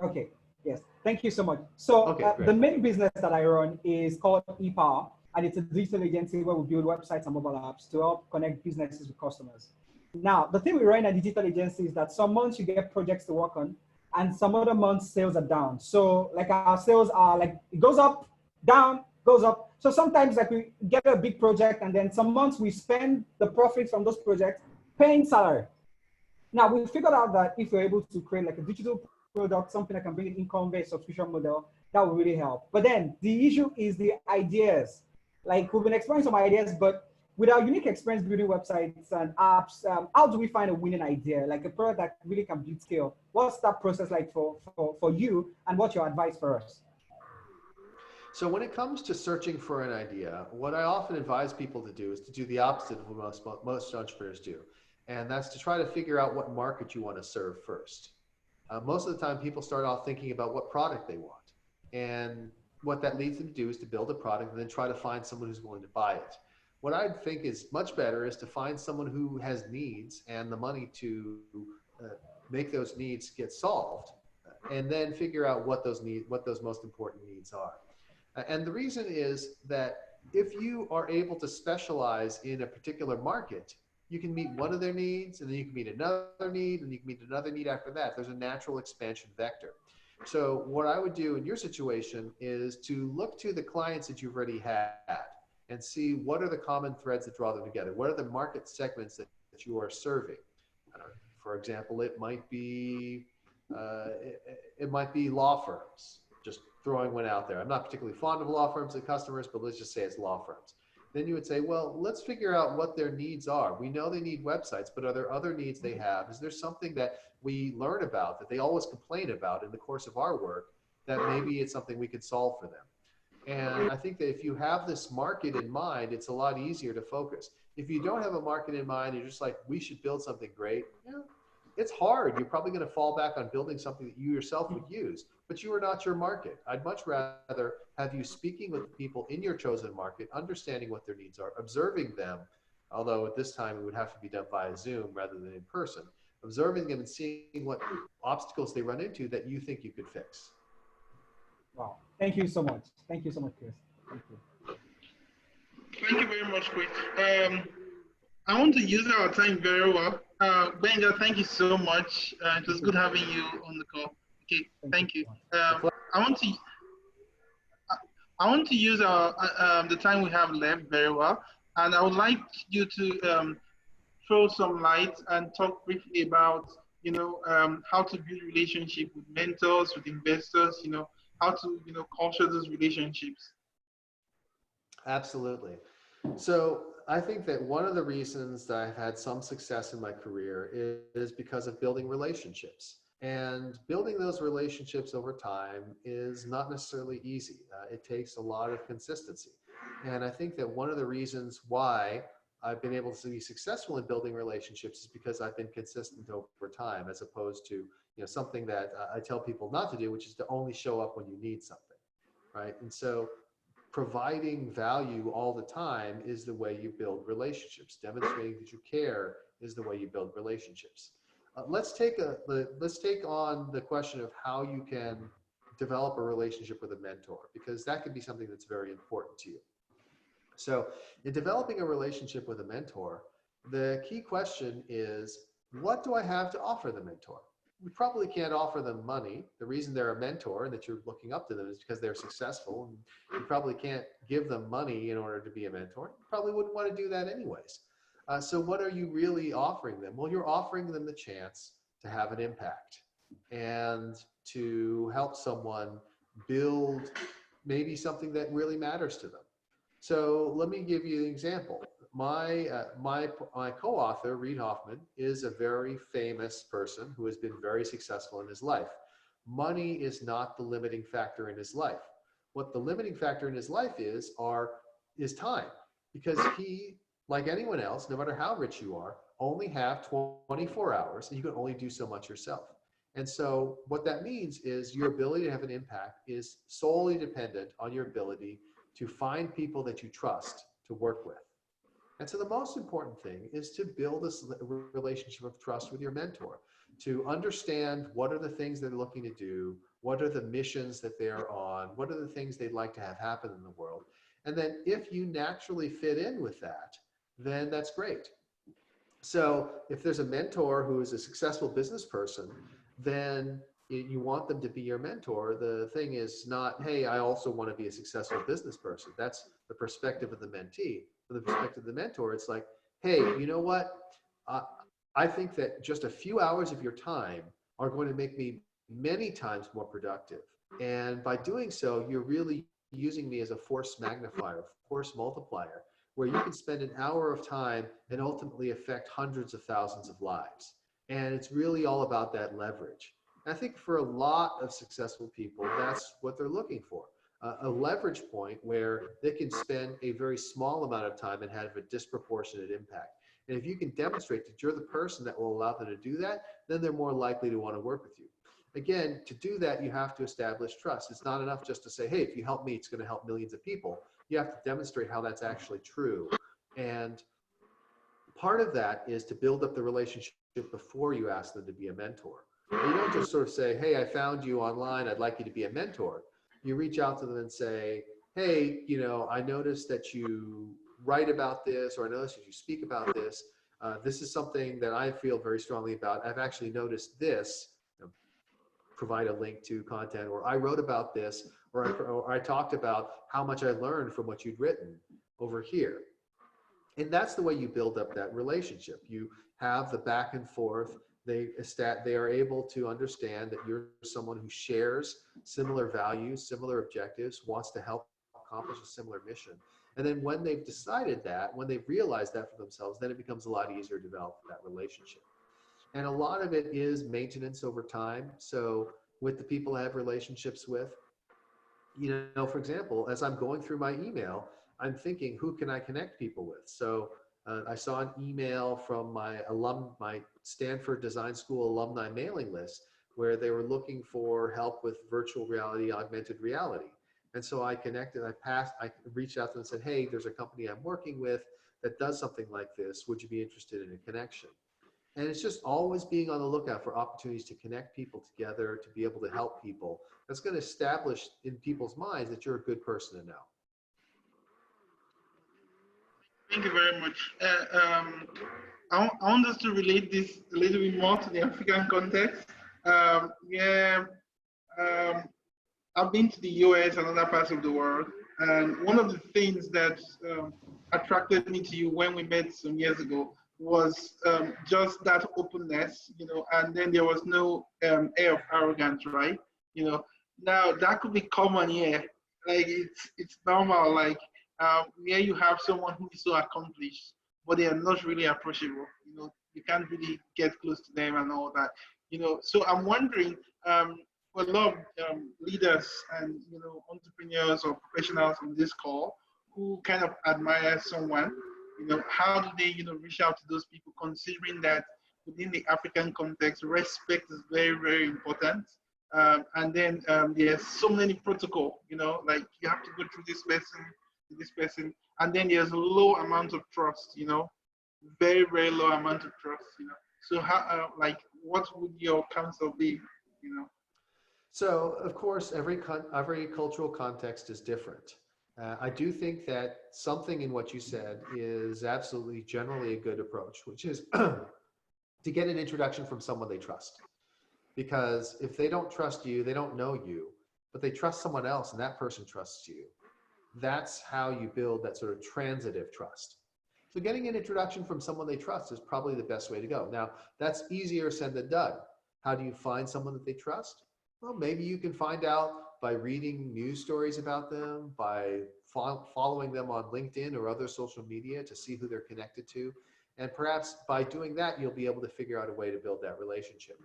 Okay. Yes. Thank you so much. So the main business that I run is called ePower, and it's a digital agency where we build websites and mobile apps to help connect businesses with customers. Now, the thing we run a digital agency is that some months you get projects to work on, and some other months sales are down. So like our sales are like, it goes up, down, goes up. So sometimes like we get a big project, and then some months we spend the profits from those projects paying salary. Now we figured out that if we're able to create like a digital product, something that can bring an income-based subscription model, that will really help. But then the issue is the ideas. Like we've been exploring some ideas, but with our unique experience building websites and apps, how do we find a winning idea, like a product that really can build scale? What's that process like for you, and what's your advice for us? So when it comes to searching for an idea, what I often advise people to do is to do the opposite of what most entrepreneurs do. And that's to try to figure out what market you want to serve first. Most of the time, people start off thinking about what product they want. And what that leads them to do is to build a product and then try to find someone who's willing to buy it. What I think is much better is to find someone who has needs and the money to make those needs get solved, and then figure out what those most important needs are. And the reason is that if you are able to specialize in a particular market, you can meet one of their needs, and then you can meet another need, and you can meet another need after that. There's a natural expansion vector. So what I would do in your situation is to look to the clients that you've already had and see what are the common threads that draw them together. What are the market segments that you are serving? For example, it might be law firms. Just throwing one out there. I'm not particularly fond of law firms as customers, but let's just say it's law firms. Then you would say, well, let's figure out what their needs are. We know they need websites, but are there other needs they have? Is there something that we learn about that they always complain about in the course of our work that maybe it's something we could solve for them? And I think that if you have this market in mind, it's a lot easier to focus. If you don't have a market in mind, you're just like, we should build something great. Yeah, it's hard. You're probably going to fall back on building something that you yourself would use, but you are not your market. I'd much rather have you speaking with the people in your chosen market, understanding what their needs are, observing them, although at this time it would have to be done via Zoom rather than in person, observing them and seeing what obstacles they run into that you think you could fix. Wow. Thank you so much. Thank you so much, Chris. Thank you. Thank you very much, Chris. I want to use our time very well. Benga, thank you so much. It was good having you on the call. Okay, thank you. I want to use our the time we have left very well, and I would like you to throw some light and talk briefly about how to build relationship with mentors, with investors. How to culture those relationships. Absolutely. So I think that one of the reasons that I've had some success in my career is because of building relationships. And building those relationships over time is not necessarily easy. It takes a lot of consistency. And I think that one of the reasons why I've been able to be successful in building relationships is because I've been consistent over time, as opposed to something that I tell people not to do, which is to only show up when you need something, right? And so providing value all the time is the way you build relationships. Demonstrating that you care is the way you build relationships. Let's take on the question of how you can develop a relationship with a mentor, because that could be something that's very important to you. So in developing a relationship with a mentor, the key question is, what do I have to offer the mentor? We probably can't offer them money. The reason they're a mentor and that you're looking up to them is because they're successful. And you probably can't give them money in order to be a mentor. You probably wouldn't want to do that anyways. So what are you really offering them? Well, you're offering them the chance to have an impact and to help someone build maybe something that really matters to them. So let me give you an example. My co-author, Reid Hoffman, is a very famous person who has been very successful in his life. Money is not the limiting factor in his life. What the limiting factor in his life is time, because he, like anyone else, no matter how rich you are, only have 24 hours, and you can only do so much yourself. And so what that means is your ability to have an impact is solely dependent on your ability to find people that you trust to work with. And so the most important thing is to build this relationship of trust with your mentor, to understand what are the things they're looking to do, what are the missions that they're on, what are the things they'd like to have happen in the world. And then if you naturally fit in with that, then that's great. So if there's a mentor who is a successful business person, then you want them to be your mentor. The thing is not, hey, I also want to be a successful business person. That's the perspective of the mentee. From the perspective of the mentor, it's like, hey, you know what? I think that just a few hours of your time are going to make me many times more productive. And by doing so, you're really using me as a force magnifier, force multiplier, where you can spend an hour of time and ultimately affect hundreds of thousands of lives. And it's really all about that leverage. I think for a lot of successful people, that's what they're looking for. A leverage point where they can spend a very small amount of time and have a disproportionate impact. And if you can demonstrate that you're the person that will allow them to do that, then they're more likely to want to work with you. Again, to do that, you have to establish trust. It's not enough just to say, hey, if you help me, it's going to help millions of people. You have to demonstrate how that's actually true. And part of that is to build up the relationship before you ask them to be a mentor. You don't just sort of say, hey, I found you online, I'd like you to be a mentor. You reach out to them and say, hey, I noticed that you write about this, or I noticed that you speak about this. This is something that I feel very strongly about. I've actually noticed this. Provide a link to content, or I wrote about this, or I talked about how much I learned from what you'd written over here. And that's the way you build up that relationship. You have the back and forth. They are able to understand that you're someone who shares similar values, similar objectives, wants to help accomplish a similar mission. And then when they've decided that, when they've realized that for themselves, then it becomes a lot easier to develop that relationship. And a lot of it is maintenance over time. So with the people I have relationships with, for example, as I'm going through my email, I'm thinking, who can I connect people with? So I saw an email from my Stanford Design School alumni mailing list where they were looking for help with virtual reality, augmented reality. And so I connected, I reached out to them and said, hey, there's a company I'm working with that does something like this. Would you be interested in a connection? And it's just always being on the lookout for opportunities to connect people together, to be able to help people. That's going to establish in people's minds that you're a good person to know. Thank you very much. I want us to relate this a little bit more to the African context. Yeah, um, I've been to the US and other parts of the world, and one of the things that attracted me to you when we met some years ago was just that openness, and then there was no air of arrogance, right? You know, now that could be common here, like it's normal, like where you have someone who is so accomplished, but they are not really approachable. You can't really get close to them and all that. So I'm wondering. For a lot of leaders and entrepreneurs or professionals on this call who kind of admire someone, how do they reach out to those people, considering that within the African context, respect is very, very important. And then there's so many protocol, like you have to go through this person, and then there's a low amount of trust, very, very low amount of trust. So how, like, what would your counsel be, So, of course, every cultural context is different. I do think that something in what you said is absolutely generally a good approach, which is to get an introduction from someone they trust. Because if they don't trust you, they don't know you, but they trust someone else and that person trusts you. That's how you build that sort of transitive trust. So getting an introduction from someone they trust is probably the best way to go. Now, that's easier said than done. How do you find someone that they trust? Well, maybe you can find out by reading news stories about them, by following them on LinkedIn or other social media to see who they're connected to. And perhaps by doing that, you'll be able to figure out a way to build that relationship.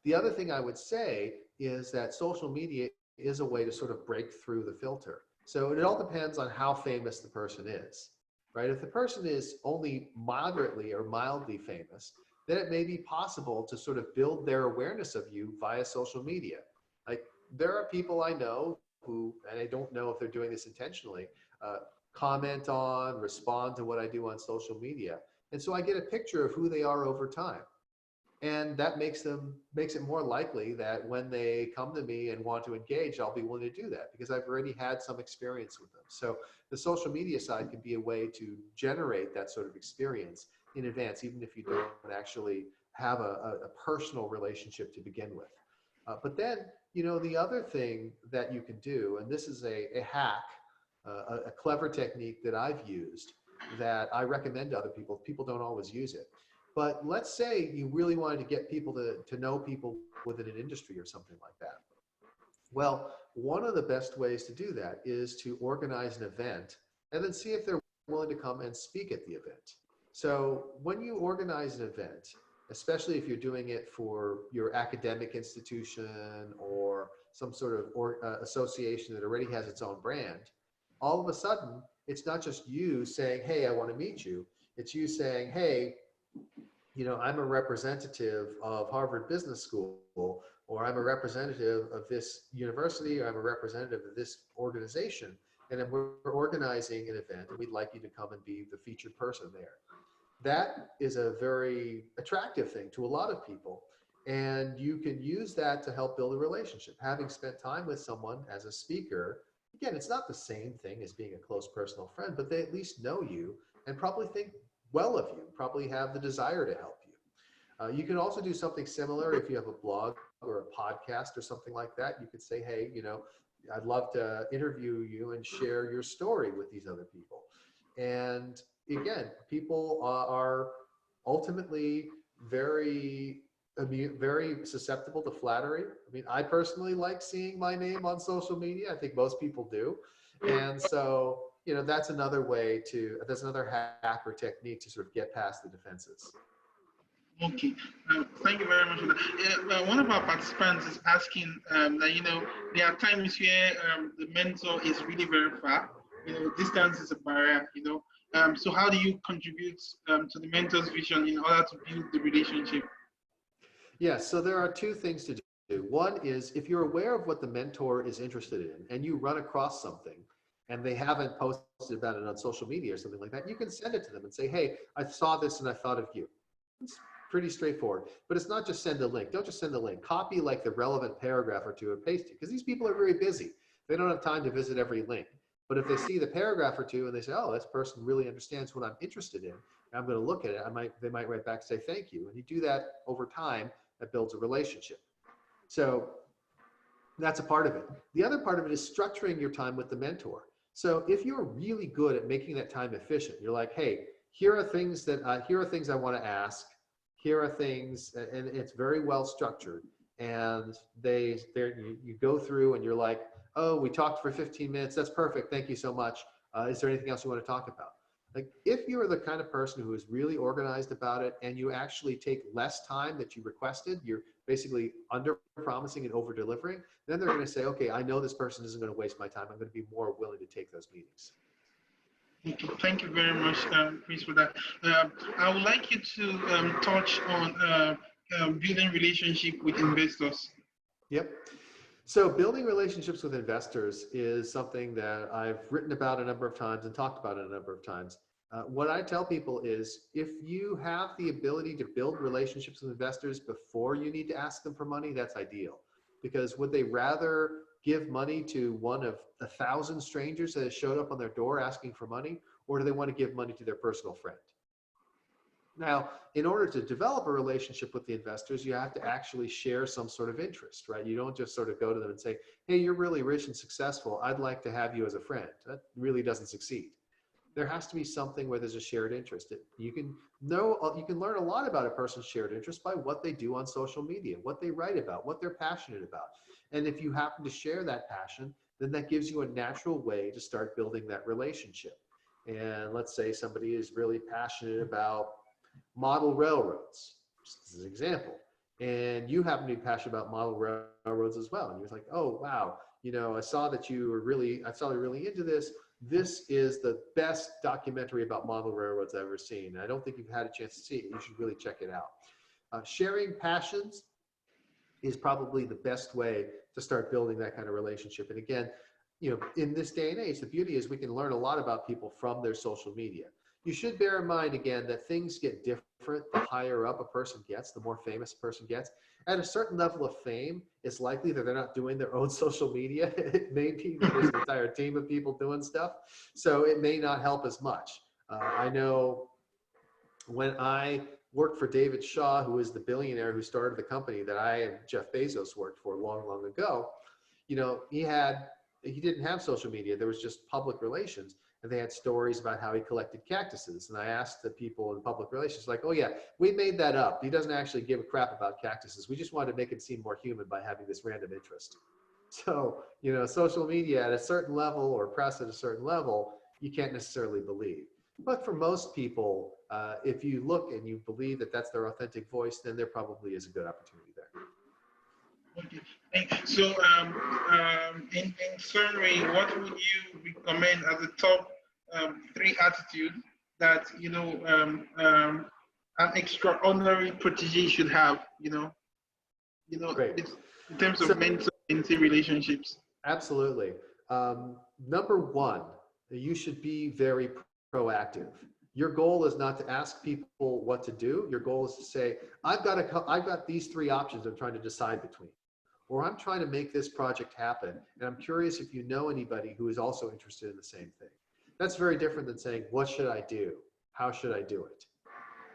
The other thing I would say is that social media is a way to sort of break through the filter. So it all depends on how famous the person is, right? If the person is only moderately or mildly famous, then it may be possible to sort of build their awareness of you via social media. Like there are people I know who, and I don't know if they're doing this intentionally, comment on, respond to what I do on social media. And so I get a picture of who they are over time. And that makes it more likely that when they come to me and want to engage, I'll be willing to do that because I've already had some experience with them. So the social media side can be a way to generate that sort of experience in advance, even if you don't actually have a personal relationship to begin with. But then, the other thing that you can do, and this is a hack, a clever technique that I've used that I recommend to other people. People don't always use it. But let's say you really wanted to get people to know people within an industry or something like that. Well, one of the best ways to do that is to organize an event and then see if they're willing to come and speak at the event. So when you organize an event, especially if you're doing it for your academic institution or some sort of association that already has its own brand, all of a sudden, it's not just you saying, hey, I want to meet you. It's you saying, hey, I'm a representative of Harvard Business School, or I'm a representative of this university, or I'm a representative of this organization, and then we're organizing an event, and we'd like you to come and be the featured person there. That is a very attractive thing to a lot of people, and you can use that to help build a relationship. Having spent time with someone as a speaker, again, it's not the same thing as being a close personal friend, but they at least know you and probably think well of you, probably have the desire to help you. You can also do something similar if you have a blog or a podcast or something like that. You could say, hey, I'd love to interview you and share your story with these other people. And again, people are ultimately very susceptible to flattery. I mean, I personally like seeing my name on social media. I think most people do. And so, that's another hack or technique to sort of get past the defenses. Okay, thank you very much for that. One of our participants is asking that, there are times where the mentor is really very far, distance is a barrier, So how do you contribute to the mentor's vision in order to build the relationship? Yes, so there are two things to do. One is if you're aware of what the mentor is interested in and you run across something and they haven't posted about it on social media or something like that, you can send it to them and say, hey, I saw this and I thought of you. It's pretty straightforward, but it's not just send a link. Don't just send a link. Copy like the relevant paragraph or two and paste it, because these people are very busy. They don't have time to visit every link. But if they see the paragraph or two and they say, oh, this person really understands what I'm interested in, and I'm going to look at it, they might write back and say, thank you. And you do that over time, that builds a relationship. So that's a part of it. The other part of it is structuring your time with the mentor. So if you're really good at making that time efficient, you're like, hey, here are things I want to ask. Here are things, and it's very well structured. And you go through and you're like, oh, we talked for 15 minutes. That's perfect. Thank you so much. Is there anything else you want to talk about? Like, if you're the kind of person who is really organized about it and you actually take less time that you requested, you're basically under promising and over delivering, then they're going to say, okay, I know this person isn't going to waste my time. I'm going to be more willing to take those meetings. Thank you very much, Chris, for that. I would like you to touch on building relationship with investors. Yep. So building relationships with investors is something that I've written about a number of times and talked about it a number of times. What I tell people is, if you have the ability to build relationships with investors before you need to ask them for money, that's ideal. Because would they rather give money to one of 1,000 strangers that has showed up on their door asking for money, or do they want to give money to their personal friend? Now, in order to develop a relationship with the investors, you have to actually share some sort of interest, right? You don't just sort of go to them and say, hey, you're really rich and successful. I'd like to have you as a friend. That really doesn't succeed. There has to be something where there's a shared interest. You can learn a lot about a person's shared interest by what they do on social media, what they write about, what they're passionate about. And if you happen to share that passion, then that gives you a natural way to start building that relationship. And let's say somebody is really passionate about model railroads, just as an example, and you happen to be passionate about model railroads as well, and you're like, oh wow, I saw you're really into this. This is the best documentary about model railroads I've ever seen. I don't think you've had a chance to see it. You should really check it out. Sharing passions is probably the best way to start building that kind of relationship. And again, in this day and age, the beauty is we can learn a lot about people from their social media. You should bear in mind, again, that things get different the higher up a person gets, the more famous a person gets. At a certain level of fame, it's likely that they're not doing their own social media. It may be that there's an entire team of people doing stuff, so it may not help as much. I know when I worked for David Shaw, who is the billionaire who started the company that I and Jeff Bezos worked for long, long ago, he didn't have social media. There was just public relations. And they had stories about how he collected cactuses. And I asked the people in public relations, like, oh yeah, we made that up. He doesn't actually give a crap about cactuses. We just wanted to make him seem more human by having this random interest. So, social media at a certain level or press at a certain level, you can't necessarily believe. But for most people, if you look and you believe that that's their authentic voice, then there probably is a good opportunity there. Okay. So, in summary, what would you recommend as the top 3 attitudes that an extraordinary protege should have? Great. In terms of mentor-mentee relationships. Absolutely. Number 1, you should be very proactive. Your goal is not to ask people what to do. Your goal is to say, I've got these 3 options I'm trying to decide between. Or I'm trying to make this project happen, and I'm curious if you know anybody who is also interested in the same thing. That's very different than saying, what should I do? How should I do it?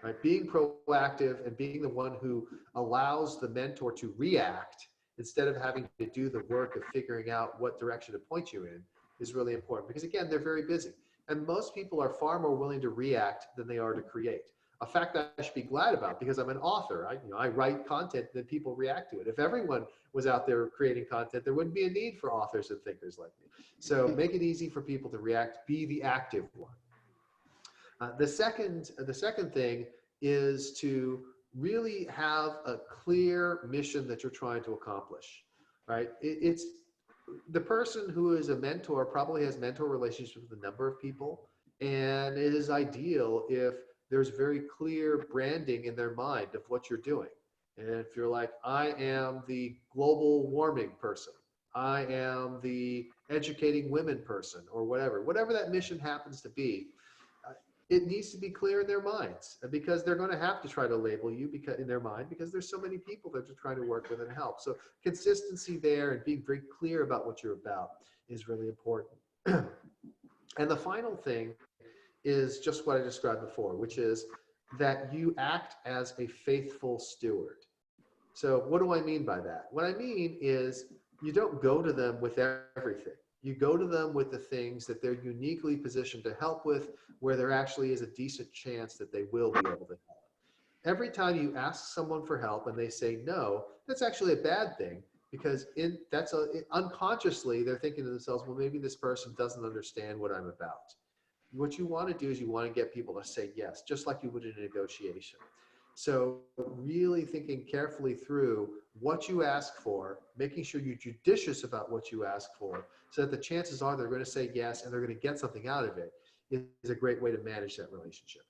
Right? Being proactive and being the one who allows the mentor to react instead of having to do the work of figuring out what direction to point you in is really important, because again, they're very busy. And most people are far more willing to react than they are to create. A fact that I should be glad about, because I'm an author. I write content that people react to it. If everyone was out there creating content, there wouldn't be a need for authors and thinkers like me. So make it easy for people to react. Be the active one. The second thing is to really have a clear mission that you're trying to accomplish. Right? It's the person who is a mentor probably has mentor relationships with a number of people. And it is ideal if there's very clear branding in their mind of what you're doing. And if you're like, I am the global warming person, I am the educating women person, or whatever that mission happens to be, it needs to be clear in their minds, because they're going to have to try to label you because in their mind, because there's so many people that they're trying to work with and help. So consistency there and being very clear about what you're about is really important. And the final thing is just what I described before, which is that you act as a faithful steward. So what do I mean by that? What I mean is you don't go to them with everything. You go to them with the things that they're uniquely positioned to help with, where there actually is a decent chance that they will be able to help. Every time you ask someone for help and they say no, that's actually a bad thing, because unconsciously they're thinking to themselves, well, maybe this person doesn't understand what I'm about. What you want to do is you want to get people to say yes, just like you would in a negotiation. So really thinking carefully through what you ask for, making sure you're judicious about what you ask for, so that the chances are they're going to say yes and they're going to get something out of it, is a great way to manage that relationship.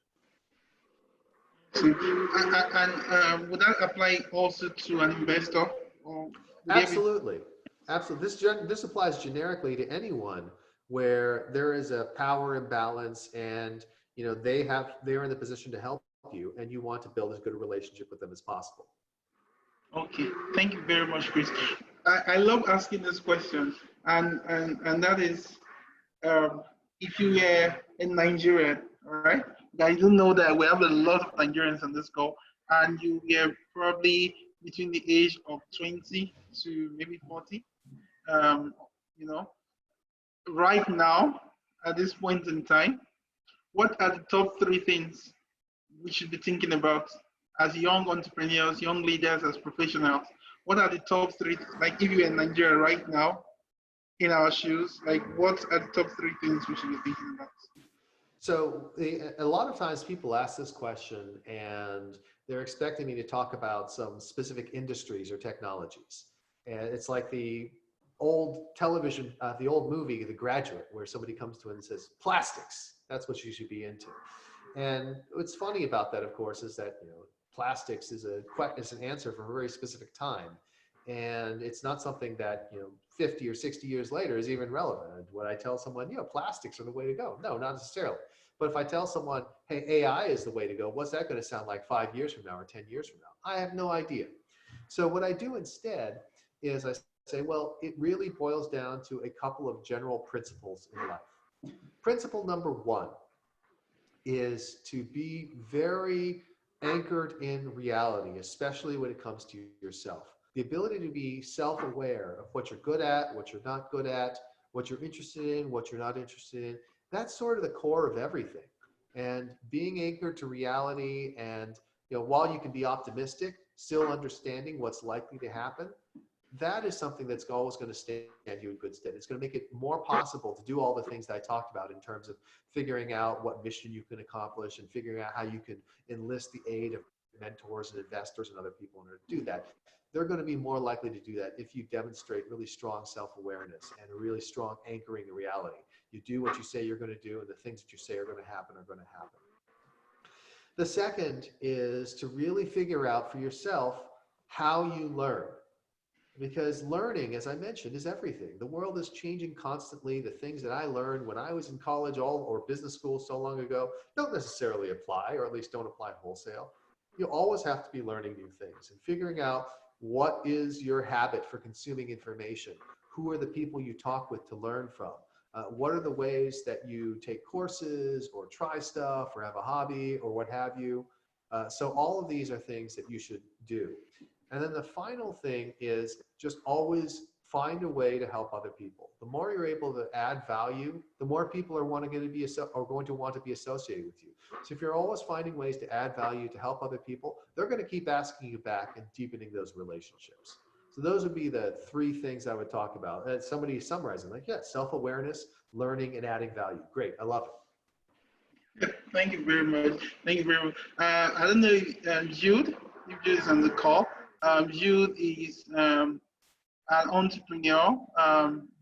And would that apply also to an investor? Or Absolutely. Absolutely. This applies generically to anyone where there is a power imbalance, and they're in the position to help you, and you want to build as good a relationship with them as possible. Okay, thank you very much, Chris. I love asking this question, and that is, if you were in Nigeria, right? I do know that we have a lot of Nigerians on this call, and you were probably between the age of 20 to maybe 40. You know, right now, at this point in time, what are the top three things we should be thinking about as young entrepreneurs, young leaders, as professionals? What are the top three, like if you're in Nigeria right now, in our shoes, like what are the top three things we should be thinking about? So a lot of times people ask this question and they're expecting me to talk about some specific industries or technologies. And it's like the old television, the old movie, The Graduate, where somebody comes to it and says, plastics, that's what you should be into. And what's funny about that, of course, is that plastics is an answer for a very specific time. And it's not something that 50 or 60 years later is even relevant. When I tell someone, plastics are the way to go, no, not necessarily. But if I tell someone, hey, AI is the way to go, what's that going to sound like 5 years from now or 10 years from now? I have no idea. So what I do instead is I say, well, it really boils down to a couple of general principles in life. Principle number one is to be very anchored in reality, especially when it comes to yourself. The ability to be self-aware of what you're good at, what you're not good at, what you're interested in, what you're not interested in. That's sort of the core of everything. And being anchored to reality, and while you can be optimistic, still understanding what's likely to happen, that is something that's always going to stand you in good stead. It's going to make it more possible to do all the things that I talked about in terms of figuring out what mission you can accomplish and figuring out how you can enlist the aid of mentors and investors and other people in order to do that. They're going to be more likely to do that if you demonstrate really strong self-awareness and a really strong anchoring in reality. You do what you say you're going to do, and the things that you say are going to happen. The second is to really figure out for yourself how you learn. Because learning, as I mentioned, is everything. The world is changing constantly. The things that I learned when I was in college or business school so long ago don't necessarily apply, or at least don't apply wholesale. You always have to be learning new things and figuring out what is your habit for consuming information. Who are the people you talk with to learn from? What are the ways that you take courses or try stuff or have a hobby or what have you? So all of these are things that you should do. And then the final thing is just always find a way to help other people. The more you're able to add value, the more people are going to want to be associated with you. So if you're always finding ways to add value to help other people, they're going to keep asking you back and deepening those relationships. So those would be the three things I would talk about. And somebody summarizing self-awareness, learning, and adding value. Great, I love it. Thank you very much. Thank you very much. I don't know if Jude is on the call. Jude is an entrepreneur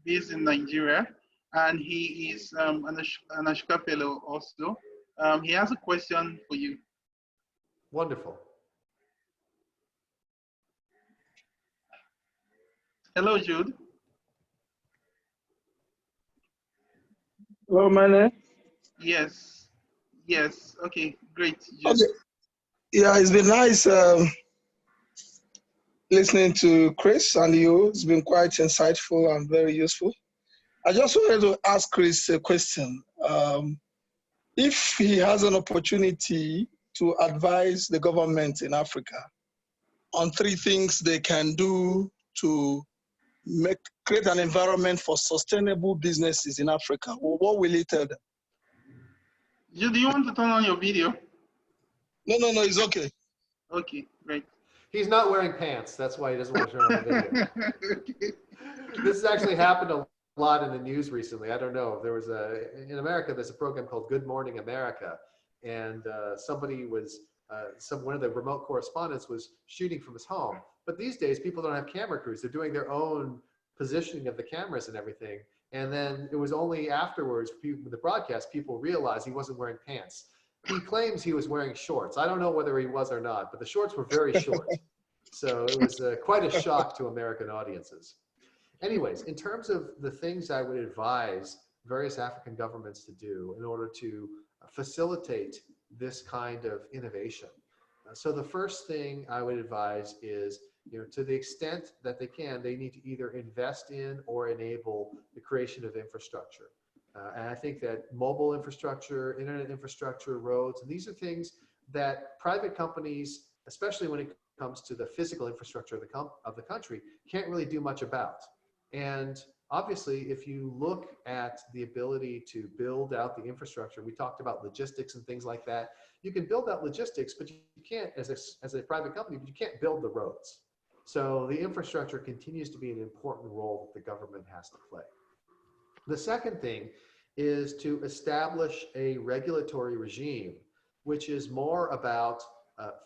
based in Nigeria, and he is an Ashka fellow also. He has a question for you. Wonderful. Hello, Jude. Hello, Mene. Yes. Yes. Okay. Great, Jude. Okay. Yeah, it's been nice listening to Chris and you. It's been quite insightful and very useful. I just wanted to ask Chris a question. If he has an opportunity to advise the government in Africa on three things they can do to create an environment for sustainable businesses in Africa, what will he tell them? Jude, do you want to turn on your video? No, it's okay. Okay, great. He's not wearing pants. That's why he doesn't want to turn on the video. Okay. This has actually happened a lot in the news recently. I don't know. There was in America, there's a program called Good Morning America. And somebody was, one of the remote correspondents was shooting from his home. But these days, people don't have camera crews. They're doing their own positioning of the cameras and everything. And then it was only afterwards, with the broadcast, people realized he wasn't wearing pants. He claims he was wearing shorts. I don't know whether he was or not, but the shorts were very short. So it was quite a shock to American audiences. Anyways, in terms of the things I would advise various African governments to do in order to facilitate this kind of innovation. So the first thing I would advise is, to the extent that they can, they need to either invest in or enable the creation of infrastructure. And I think that mobile infrastructure, internet infrastructure, roads, and these are things that private companies, especially when it comes to the physical infrastructure of the country, can't really do much about. And obviously, if you look at the ability to build out the infrastructure, we talked about logistics and things like that. You can build out logistics, but you can't, as a private company, but you can't build the roads. So the infrastructure continues to be an important role that the government has to play. The second thing is to establish a regulatory regime, which is more about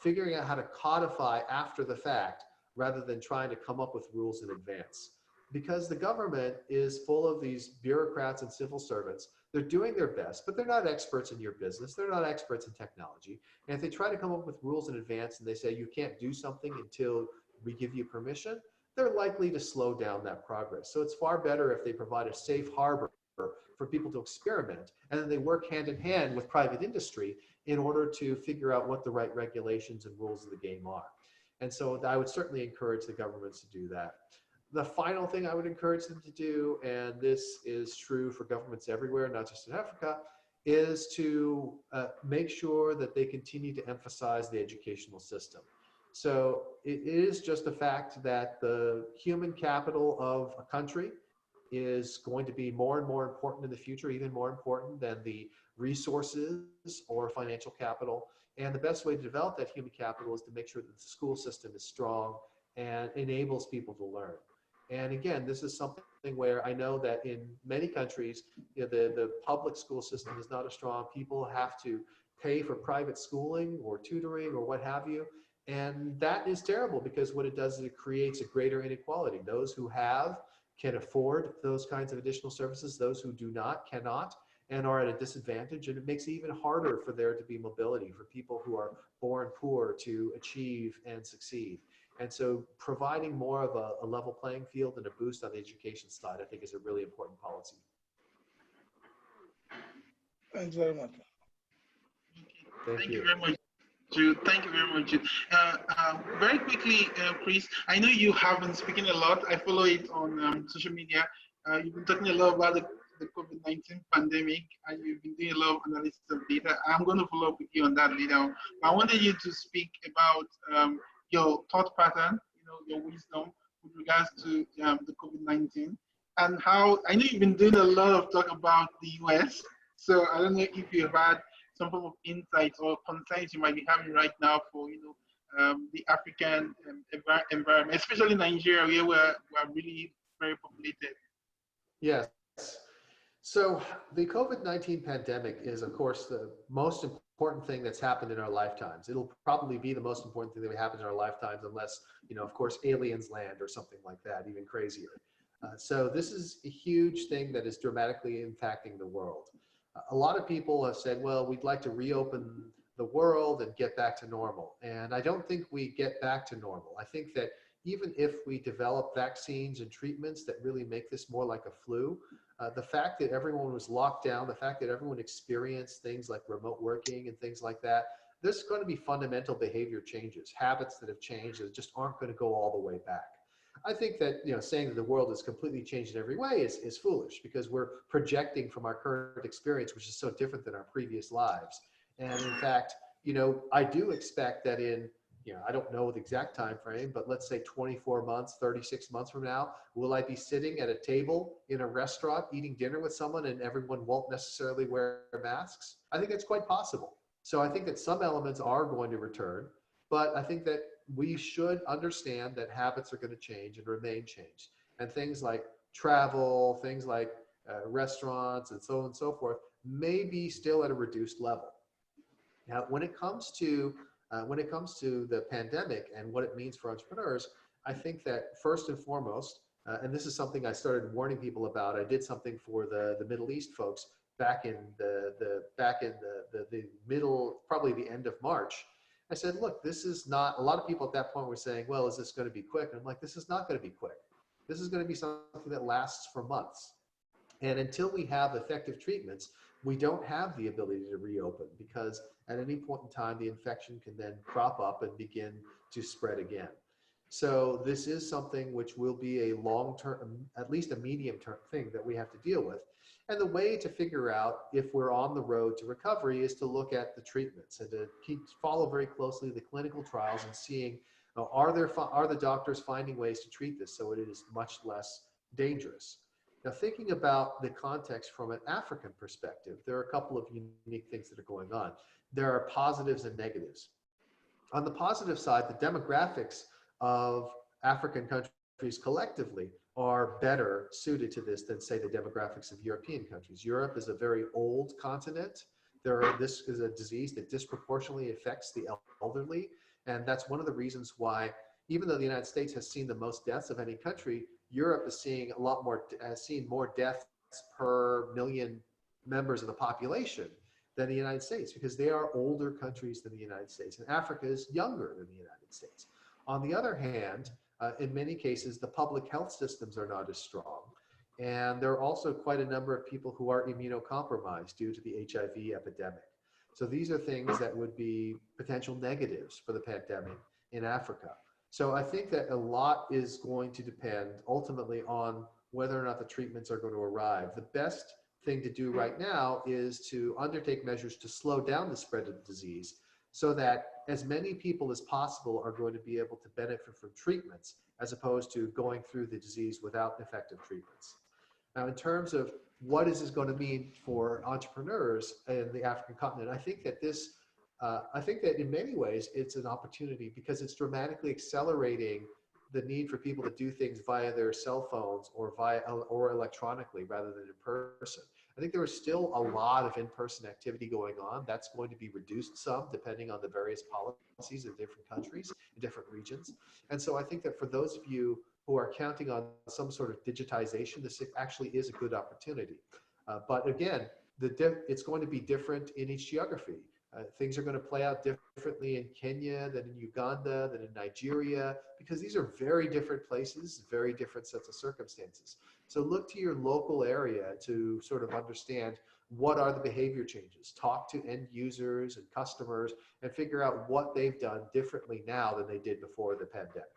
figuring out how to codify after the fact rather than trying to come up with rules in advance. Because the government is full of these bureaucrats and civil servants. They're doing their best, but they're not experts in your business. They're not experts in technology. And if they try to come up with rules in advance and they say you can't do something until we give you permission, they're likely to slow down that progress. So it's far better if they provide a safe harbor for people to experiment, and then they work hand in hand with private industry in order to figure out what the right regulations and rules of the game are. And so I would certainly encourage the governments to do that. The final thing I would encourage them to do, and this is true for governments everywhere, not just in Africa, is to make sure that they continue to emphasize the educational system. So it is just a fact that the human capital of a country is going to be more and more important in the future, even more important than the resources or financial capital. And the best way to develop that human capital is to make sure that the school system is strong and enables people to learn. And again, this is something where I know that in many countries, the public school system is not as strong. People have to pay for private schooling or tutoring or what have you. And that is terrible because what it does is it creates a greater inequality. Those who have can afford those kinds of additional services. Those who do not, cannot, and are at a disadvantage. And it makes it even harder for there to be mobility for people who are born poor to achieve and succeed. And so providing more of a level playing field and a boost on the education side, I think is a really important policy. Thanks very much. Thank you very much, Jude. Thank you very much, Jude. Very quickly, Chris, I know you have been speaking a lot. I follow it on social media. You've been talking a lot about the COVID-19 pandemic, and you've been doing a lot of analysis of data. I'm going to follow up with you on that later. I wanted you to speak about your thought pattern, your wisdom with regards to the COVID-19, and how I know you've been doing a lot of talk about the US. So I don't know if you've had some form of insights or concerns you might be having right now for the African environment, especially Nigeria, where we're really very populated. Yes. So the COVID-19 pandemic is, of course, the most important thing that's happened in our lifetimes. It'll probably be the most important thing that happened in our lifetimes, unless, of course, aliens land or something like that, even crazier. So this is a huge thing that is dramatically impacting the world. A lot of people have said, well, we'd like to reopen the world and get back to normal. And I don't think we get back to normal. I think that even if we develop vaccines and treatments that really make this more like a flu, the fact that everyone was locked down, the fact that everyone experienced things like remote working and things like that, there's going to be fundamental behavior changes, habits that have changed that just aren't going to go all the way back. I think that, saying that the world is completely changed in every way is foolish, because we're projecting from our current experience, which is so different than our previous lives. And in fact, I do expect that in, I don't know the exact time frame, but let's say 24 months, 36 months from now, will I be sitting at a table in a restaurant eating dinner with someone and everyone won't necessarily wear masks? I think that's quite possible. So I think that some elements are going to return, but I think that we should understand that habits are going to change and remain changed. And things like travel, things like restaurants and so on and so forth may be still at a reduced level. Now, when it comes to the pandemic and what it means for entrepreneurs, I think that first and foremost, and this is something I started warning people about. I did something for the Middle East folks back in the middle, probably the end of March. I said, look, this is not, a lot of people at that point were saying, well, is this going to be quick? And I'm like, this is not going to be quick. This is going to be something that lasts for months. And until we have effective treatments, we don't have the ability to reopen, because at any point in time, the infection can then crop up and begin to spread again. So this is something which will be a long-term, at least a medium-term thing that we have to deal with. And the way to figure out if we're on the road to recovery is to look at the treatments and to follow very closely the clinical trials and seeing, are the doctors finding ways to treat this so it is much less dangerous. Now, thinking about the context from an African perspective, there are a couple of unique things that are going on. There are positives and negatives. On the positive side, the demographics of African countries collectively are better suited to this than, say, the demographics of European countries. Europe is a very old continent. This is a disease that disproportionately affects the elderly. And that's one of the reasons why, even though the United States has seen the most deaths of any country, Europe is seeing has seen more deaths per million members of the population than the United States, because they are older countries than the United States, and Africa is younger than the United States. On the other hand, in many cases, the public health systems are not as strong. And there are also quite a number of people who are immunocompromised due to the HIV epidemic. So these are things that would be potential negatives for the pandemic in Africa. So I think that a lot is going to depend ultimately on whether or not the treatments are going to arrive. The best thing to do right now is to undertake measures to slow down the spread of the disease, so that as many people as possible are going to be able to benefit from treatments, as opposed to going through the disease without effective treatments. Now, in terms of what is this going to mean for entrepreneurs in the African continent, I think that in many ways it's an opportunity, because it's dramatically accelerating the need for people to do things via their cell phones or electronically rather than in person. I think there is still a lot of in-person activity going on. That's going to be reduced some depending on the various policies in different countries, in different regions. And so I think that for those of you who are counting on some sort of digitization, this actually is a good opportunity. But again, it's going to be different in each geography. Things are going to play out differently in Kenya than in Uganda, than in Nigeria, because these are very different places, very different sets of circumstances. So look to your local area to sort of understand what are the behavior changes. Talk to end users and customers and figure out what they've done differently now than they did before the pandemic.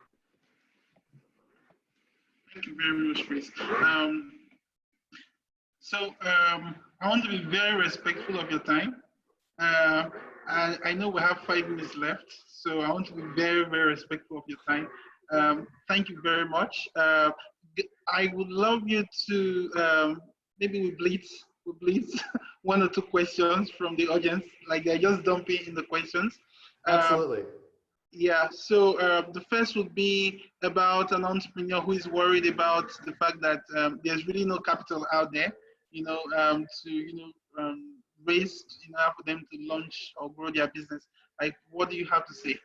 Thank you very much, Chris. I want to be very respectful of your time. I know we have 5 minutes left, so I want to be very, very respectful of your time. Thank you very much. I would love you to maybe we blitz 1 or 2 questions from the audience, like they're just dumping in the questions. Absolutely. Yeah, so the first would be about an entrepreneur who is worried about the fact that there's really no capital out there, to raise for them to launch or grow their business. Like, what do you have to say?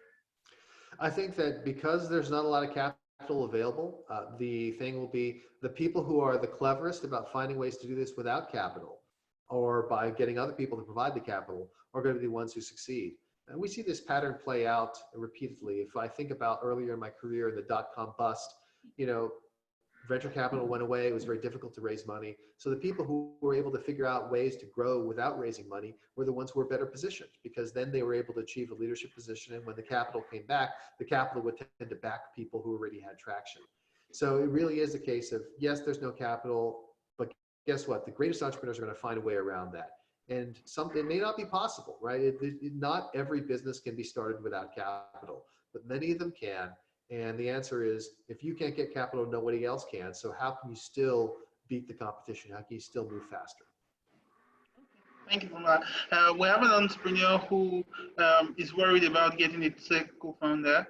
I think that because there's not a lot of capital capital available. The thing will be the people who are the cleverest about finding ways to do this without capital or by getting other people to provide the capital are going to be the ones who succeed. And we see this pattern play out repeatedly. If I think about earlier in my career in the dot-com bust, you know, venture capital went away. It was very difficult to raise money. So the people who were able to figure out ways to grow without raising money were the ones who were better positioned, because then they were able to achieve a leadership position. And when the capital came back, the capital would tend to back people who already had traction. So it really is a case of, yes, there's no capital, but guess what? The greatest entrepreneurs are going to find a way around that. And it may not be possible, right? Not every business can be started without capital, but many of them can. And the answer is, if you can't get capital, nobody else can. So how can you still beat the competition? How can you still move faster? Thank you for that. We have an entrepreneur who is worried about getting a tech co-founder.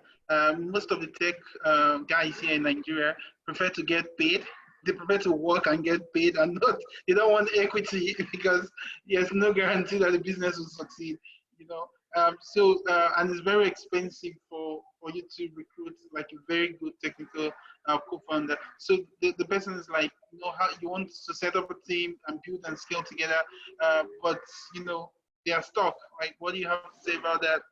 Most of the tech guys here in Nigeria prefer to get paid. They prefer to work and get paid, and not, they don't want equity because there's no guarantee that the business will succeed, you know. And it's very expensive for you to recruit like a very good technical co-founder. So the person is like, you know, how you want to set up a team and build and scale together, but you know, they are stuck. Like, what do you have to say about that?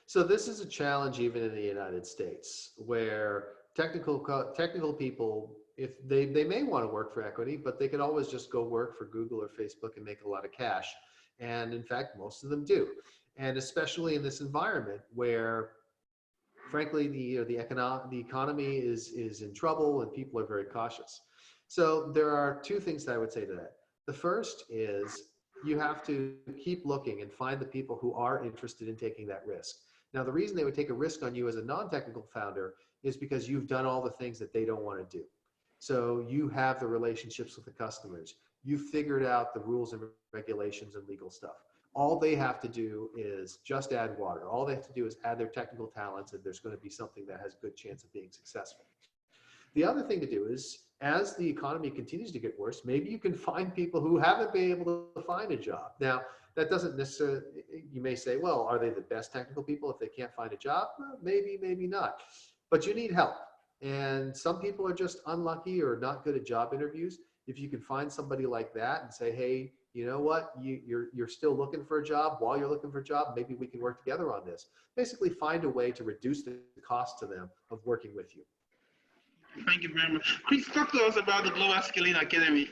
So this is a challenge even in the United States, where technical people, if they may want to work for equity, but they could always just go work for Google or Facebook and make a lot of cash. And in fact, most of them do. And especially in this environment where, frankly, the economy is in trouble and people are very cautious. So there are two things that I would say to that. The first is you have to keep looking and find the people who are interested in taking that risk. Now, the reason they would take a risk on you as a non-technical founder is because you've done all the things that they don't want to do. So you have the relationships with the customers. You've figured out the rules and regulations and legal stuff. All they have to do is just add water. All they have to do is add their technical talents, and there's going to be something that has a good chance of being successful. The other thing to do is, as the economy continues to get worse, maybe you can find people who haven't been able to find a job. Now, that doesn't necessarily, you may say, well, are they the best technical people if they can't find a job? Well, maybe, maybe not. But you need help. And some people are just unlucky or not good at job interviews. If you can find somebody like that and say, hey, you know what, you're still looking for a job. While you're looking for a job, maybe we can work together on this. Basically find a way to reduce the cost to them of working with you. Thank you very much. Chris, talk to us about the Global Scaling Academy.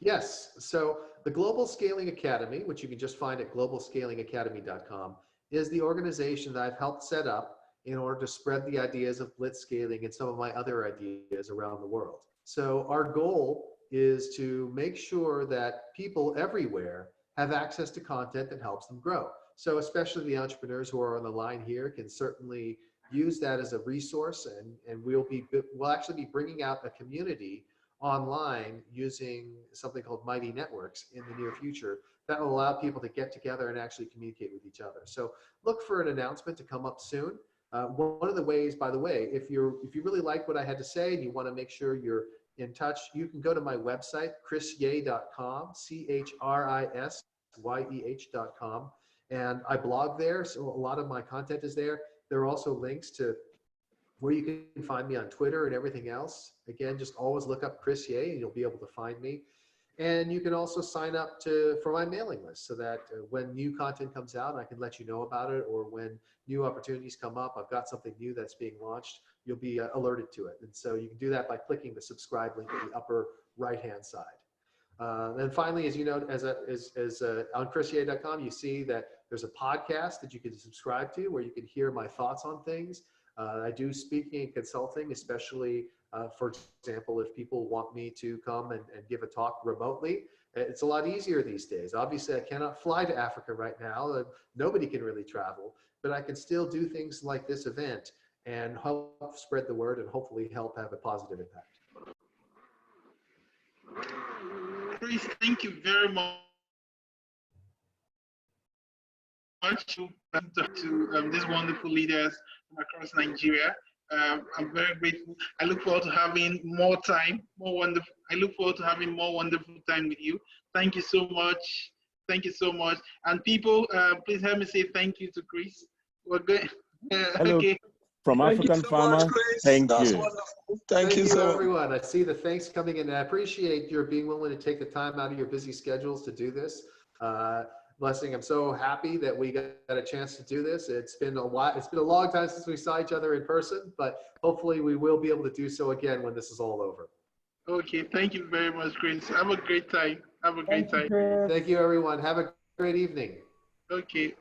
Yes, so the Global Scaling Academy, which you can just find at globalscalingacademy.com, is the organization that I've helped set up in order to spread the ideas of blitzscaling and some of my other ideas around the world. So our goal is to make sure that people everywhere have access to content that helps them grow. So especially the entrepreneurs who are on the line here can certainly use that as a resource, and we'll actually be bringing out a community online using something called Mighty Networks in the near future that will allow people to get together and actually communicate with each other. So look for an announcement to come up soon. One of the ways, by the way, if you really like what I had to say and you want to make sure you're in touch, you can go to my website, chrisyeh.com, CHRISYEH.com, and I blog there, so a lot of my content is there. There are also links to where you can find me on Twitter and everything else. Again, just always look up Chris Yeh and you'll be able to find me. And you can also sign up for my mailing list so that when new content comes out, I can let you know about it, or when new opportunities come up, I've got something new that's being launched, you'll be alerted to it. And so you can do that by clicking the subscribe link at the upper right-hand side. And finally, as you know, on chrisyeh.com, you see that there's a podcast that you can subscribe to where you can hear my thoughts on things. I do speaking and consulting, especially, for example, if people want me to come and give a talk remotely. It's a lot easier these days. Obviously, I cannot fly to Africa right now. Nobody can really travel, but I can still do things like this event and help spread the word and hopefully help have a positive impact. Chris, thank you very much to these wonderful leaders from across Nigeria. I'm very grateful. I look forward to having more time, I look forward to having more wonderful time with you. Thank you so much. Thank you so much. And people, please help me say thank you to Chris. We're good. Hello. Okay. from Thank you African so much, farmers. Chris. Thank That's you. wonderful. Thank you so much. everyone. I see the thanks coming in. I appreciate your being willing to take the time out of your busy schedules to do this. Blessing, I'm so happy that we got a chance to do this. It's been a while. It's been a long time since we saw each other in person, but hopefully we will be able to do so again when this is all over. Okay, thank you very much, Chris. Have a great time. Have a great Thank you, time. Chris. Thank you, everyone. Have a great evening. Okay.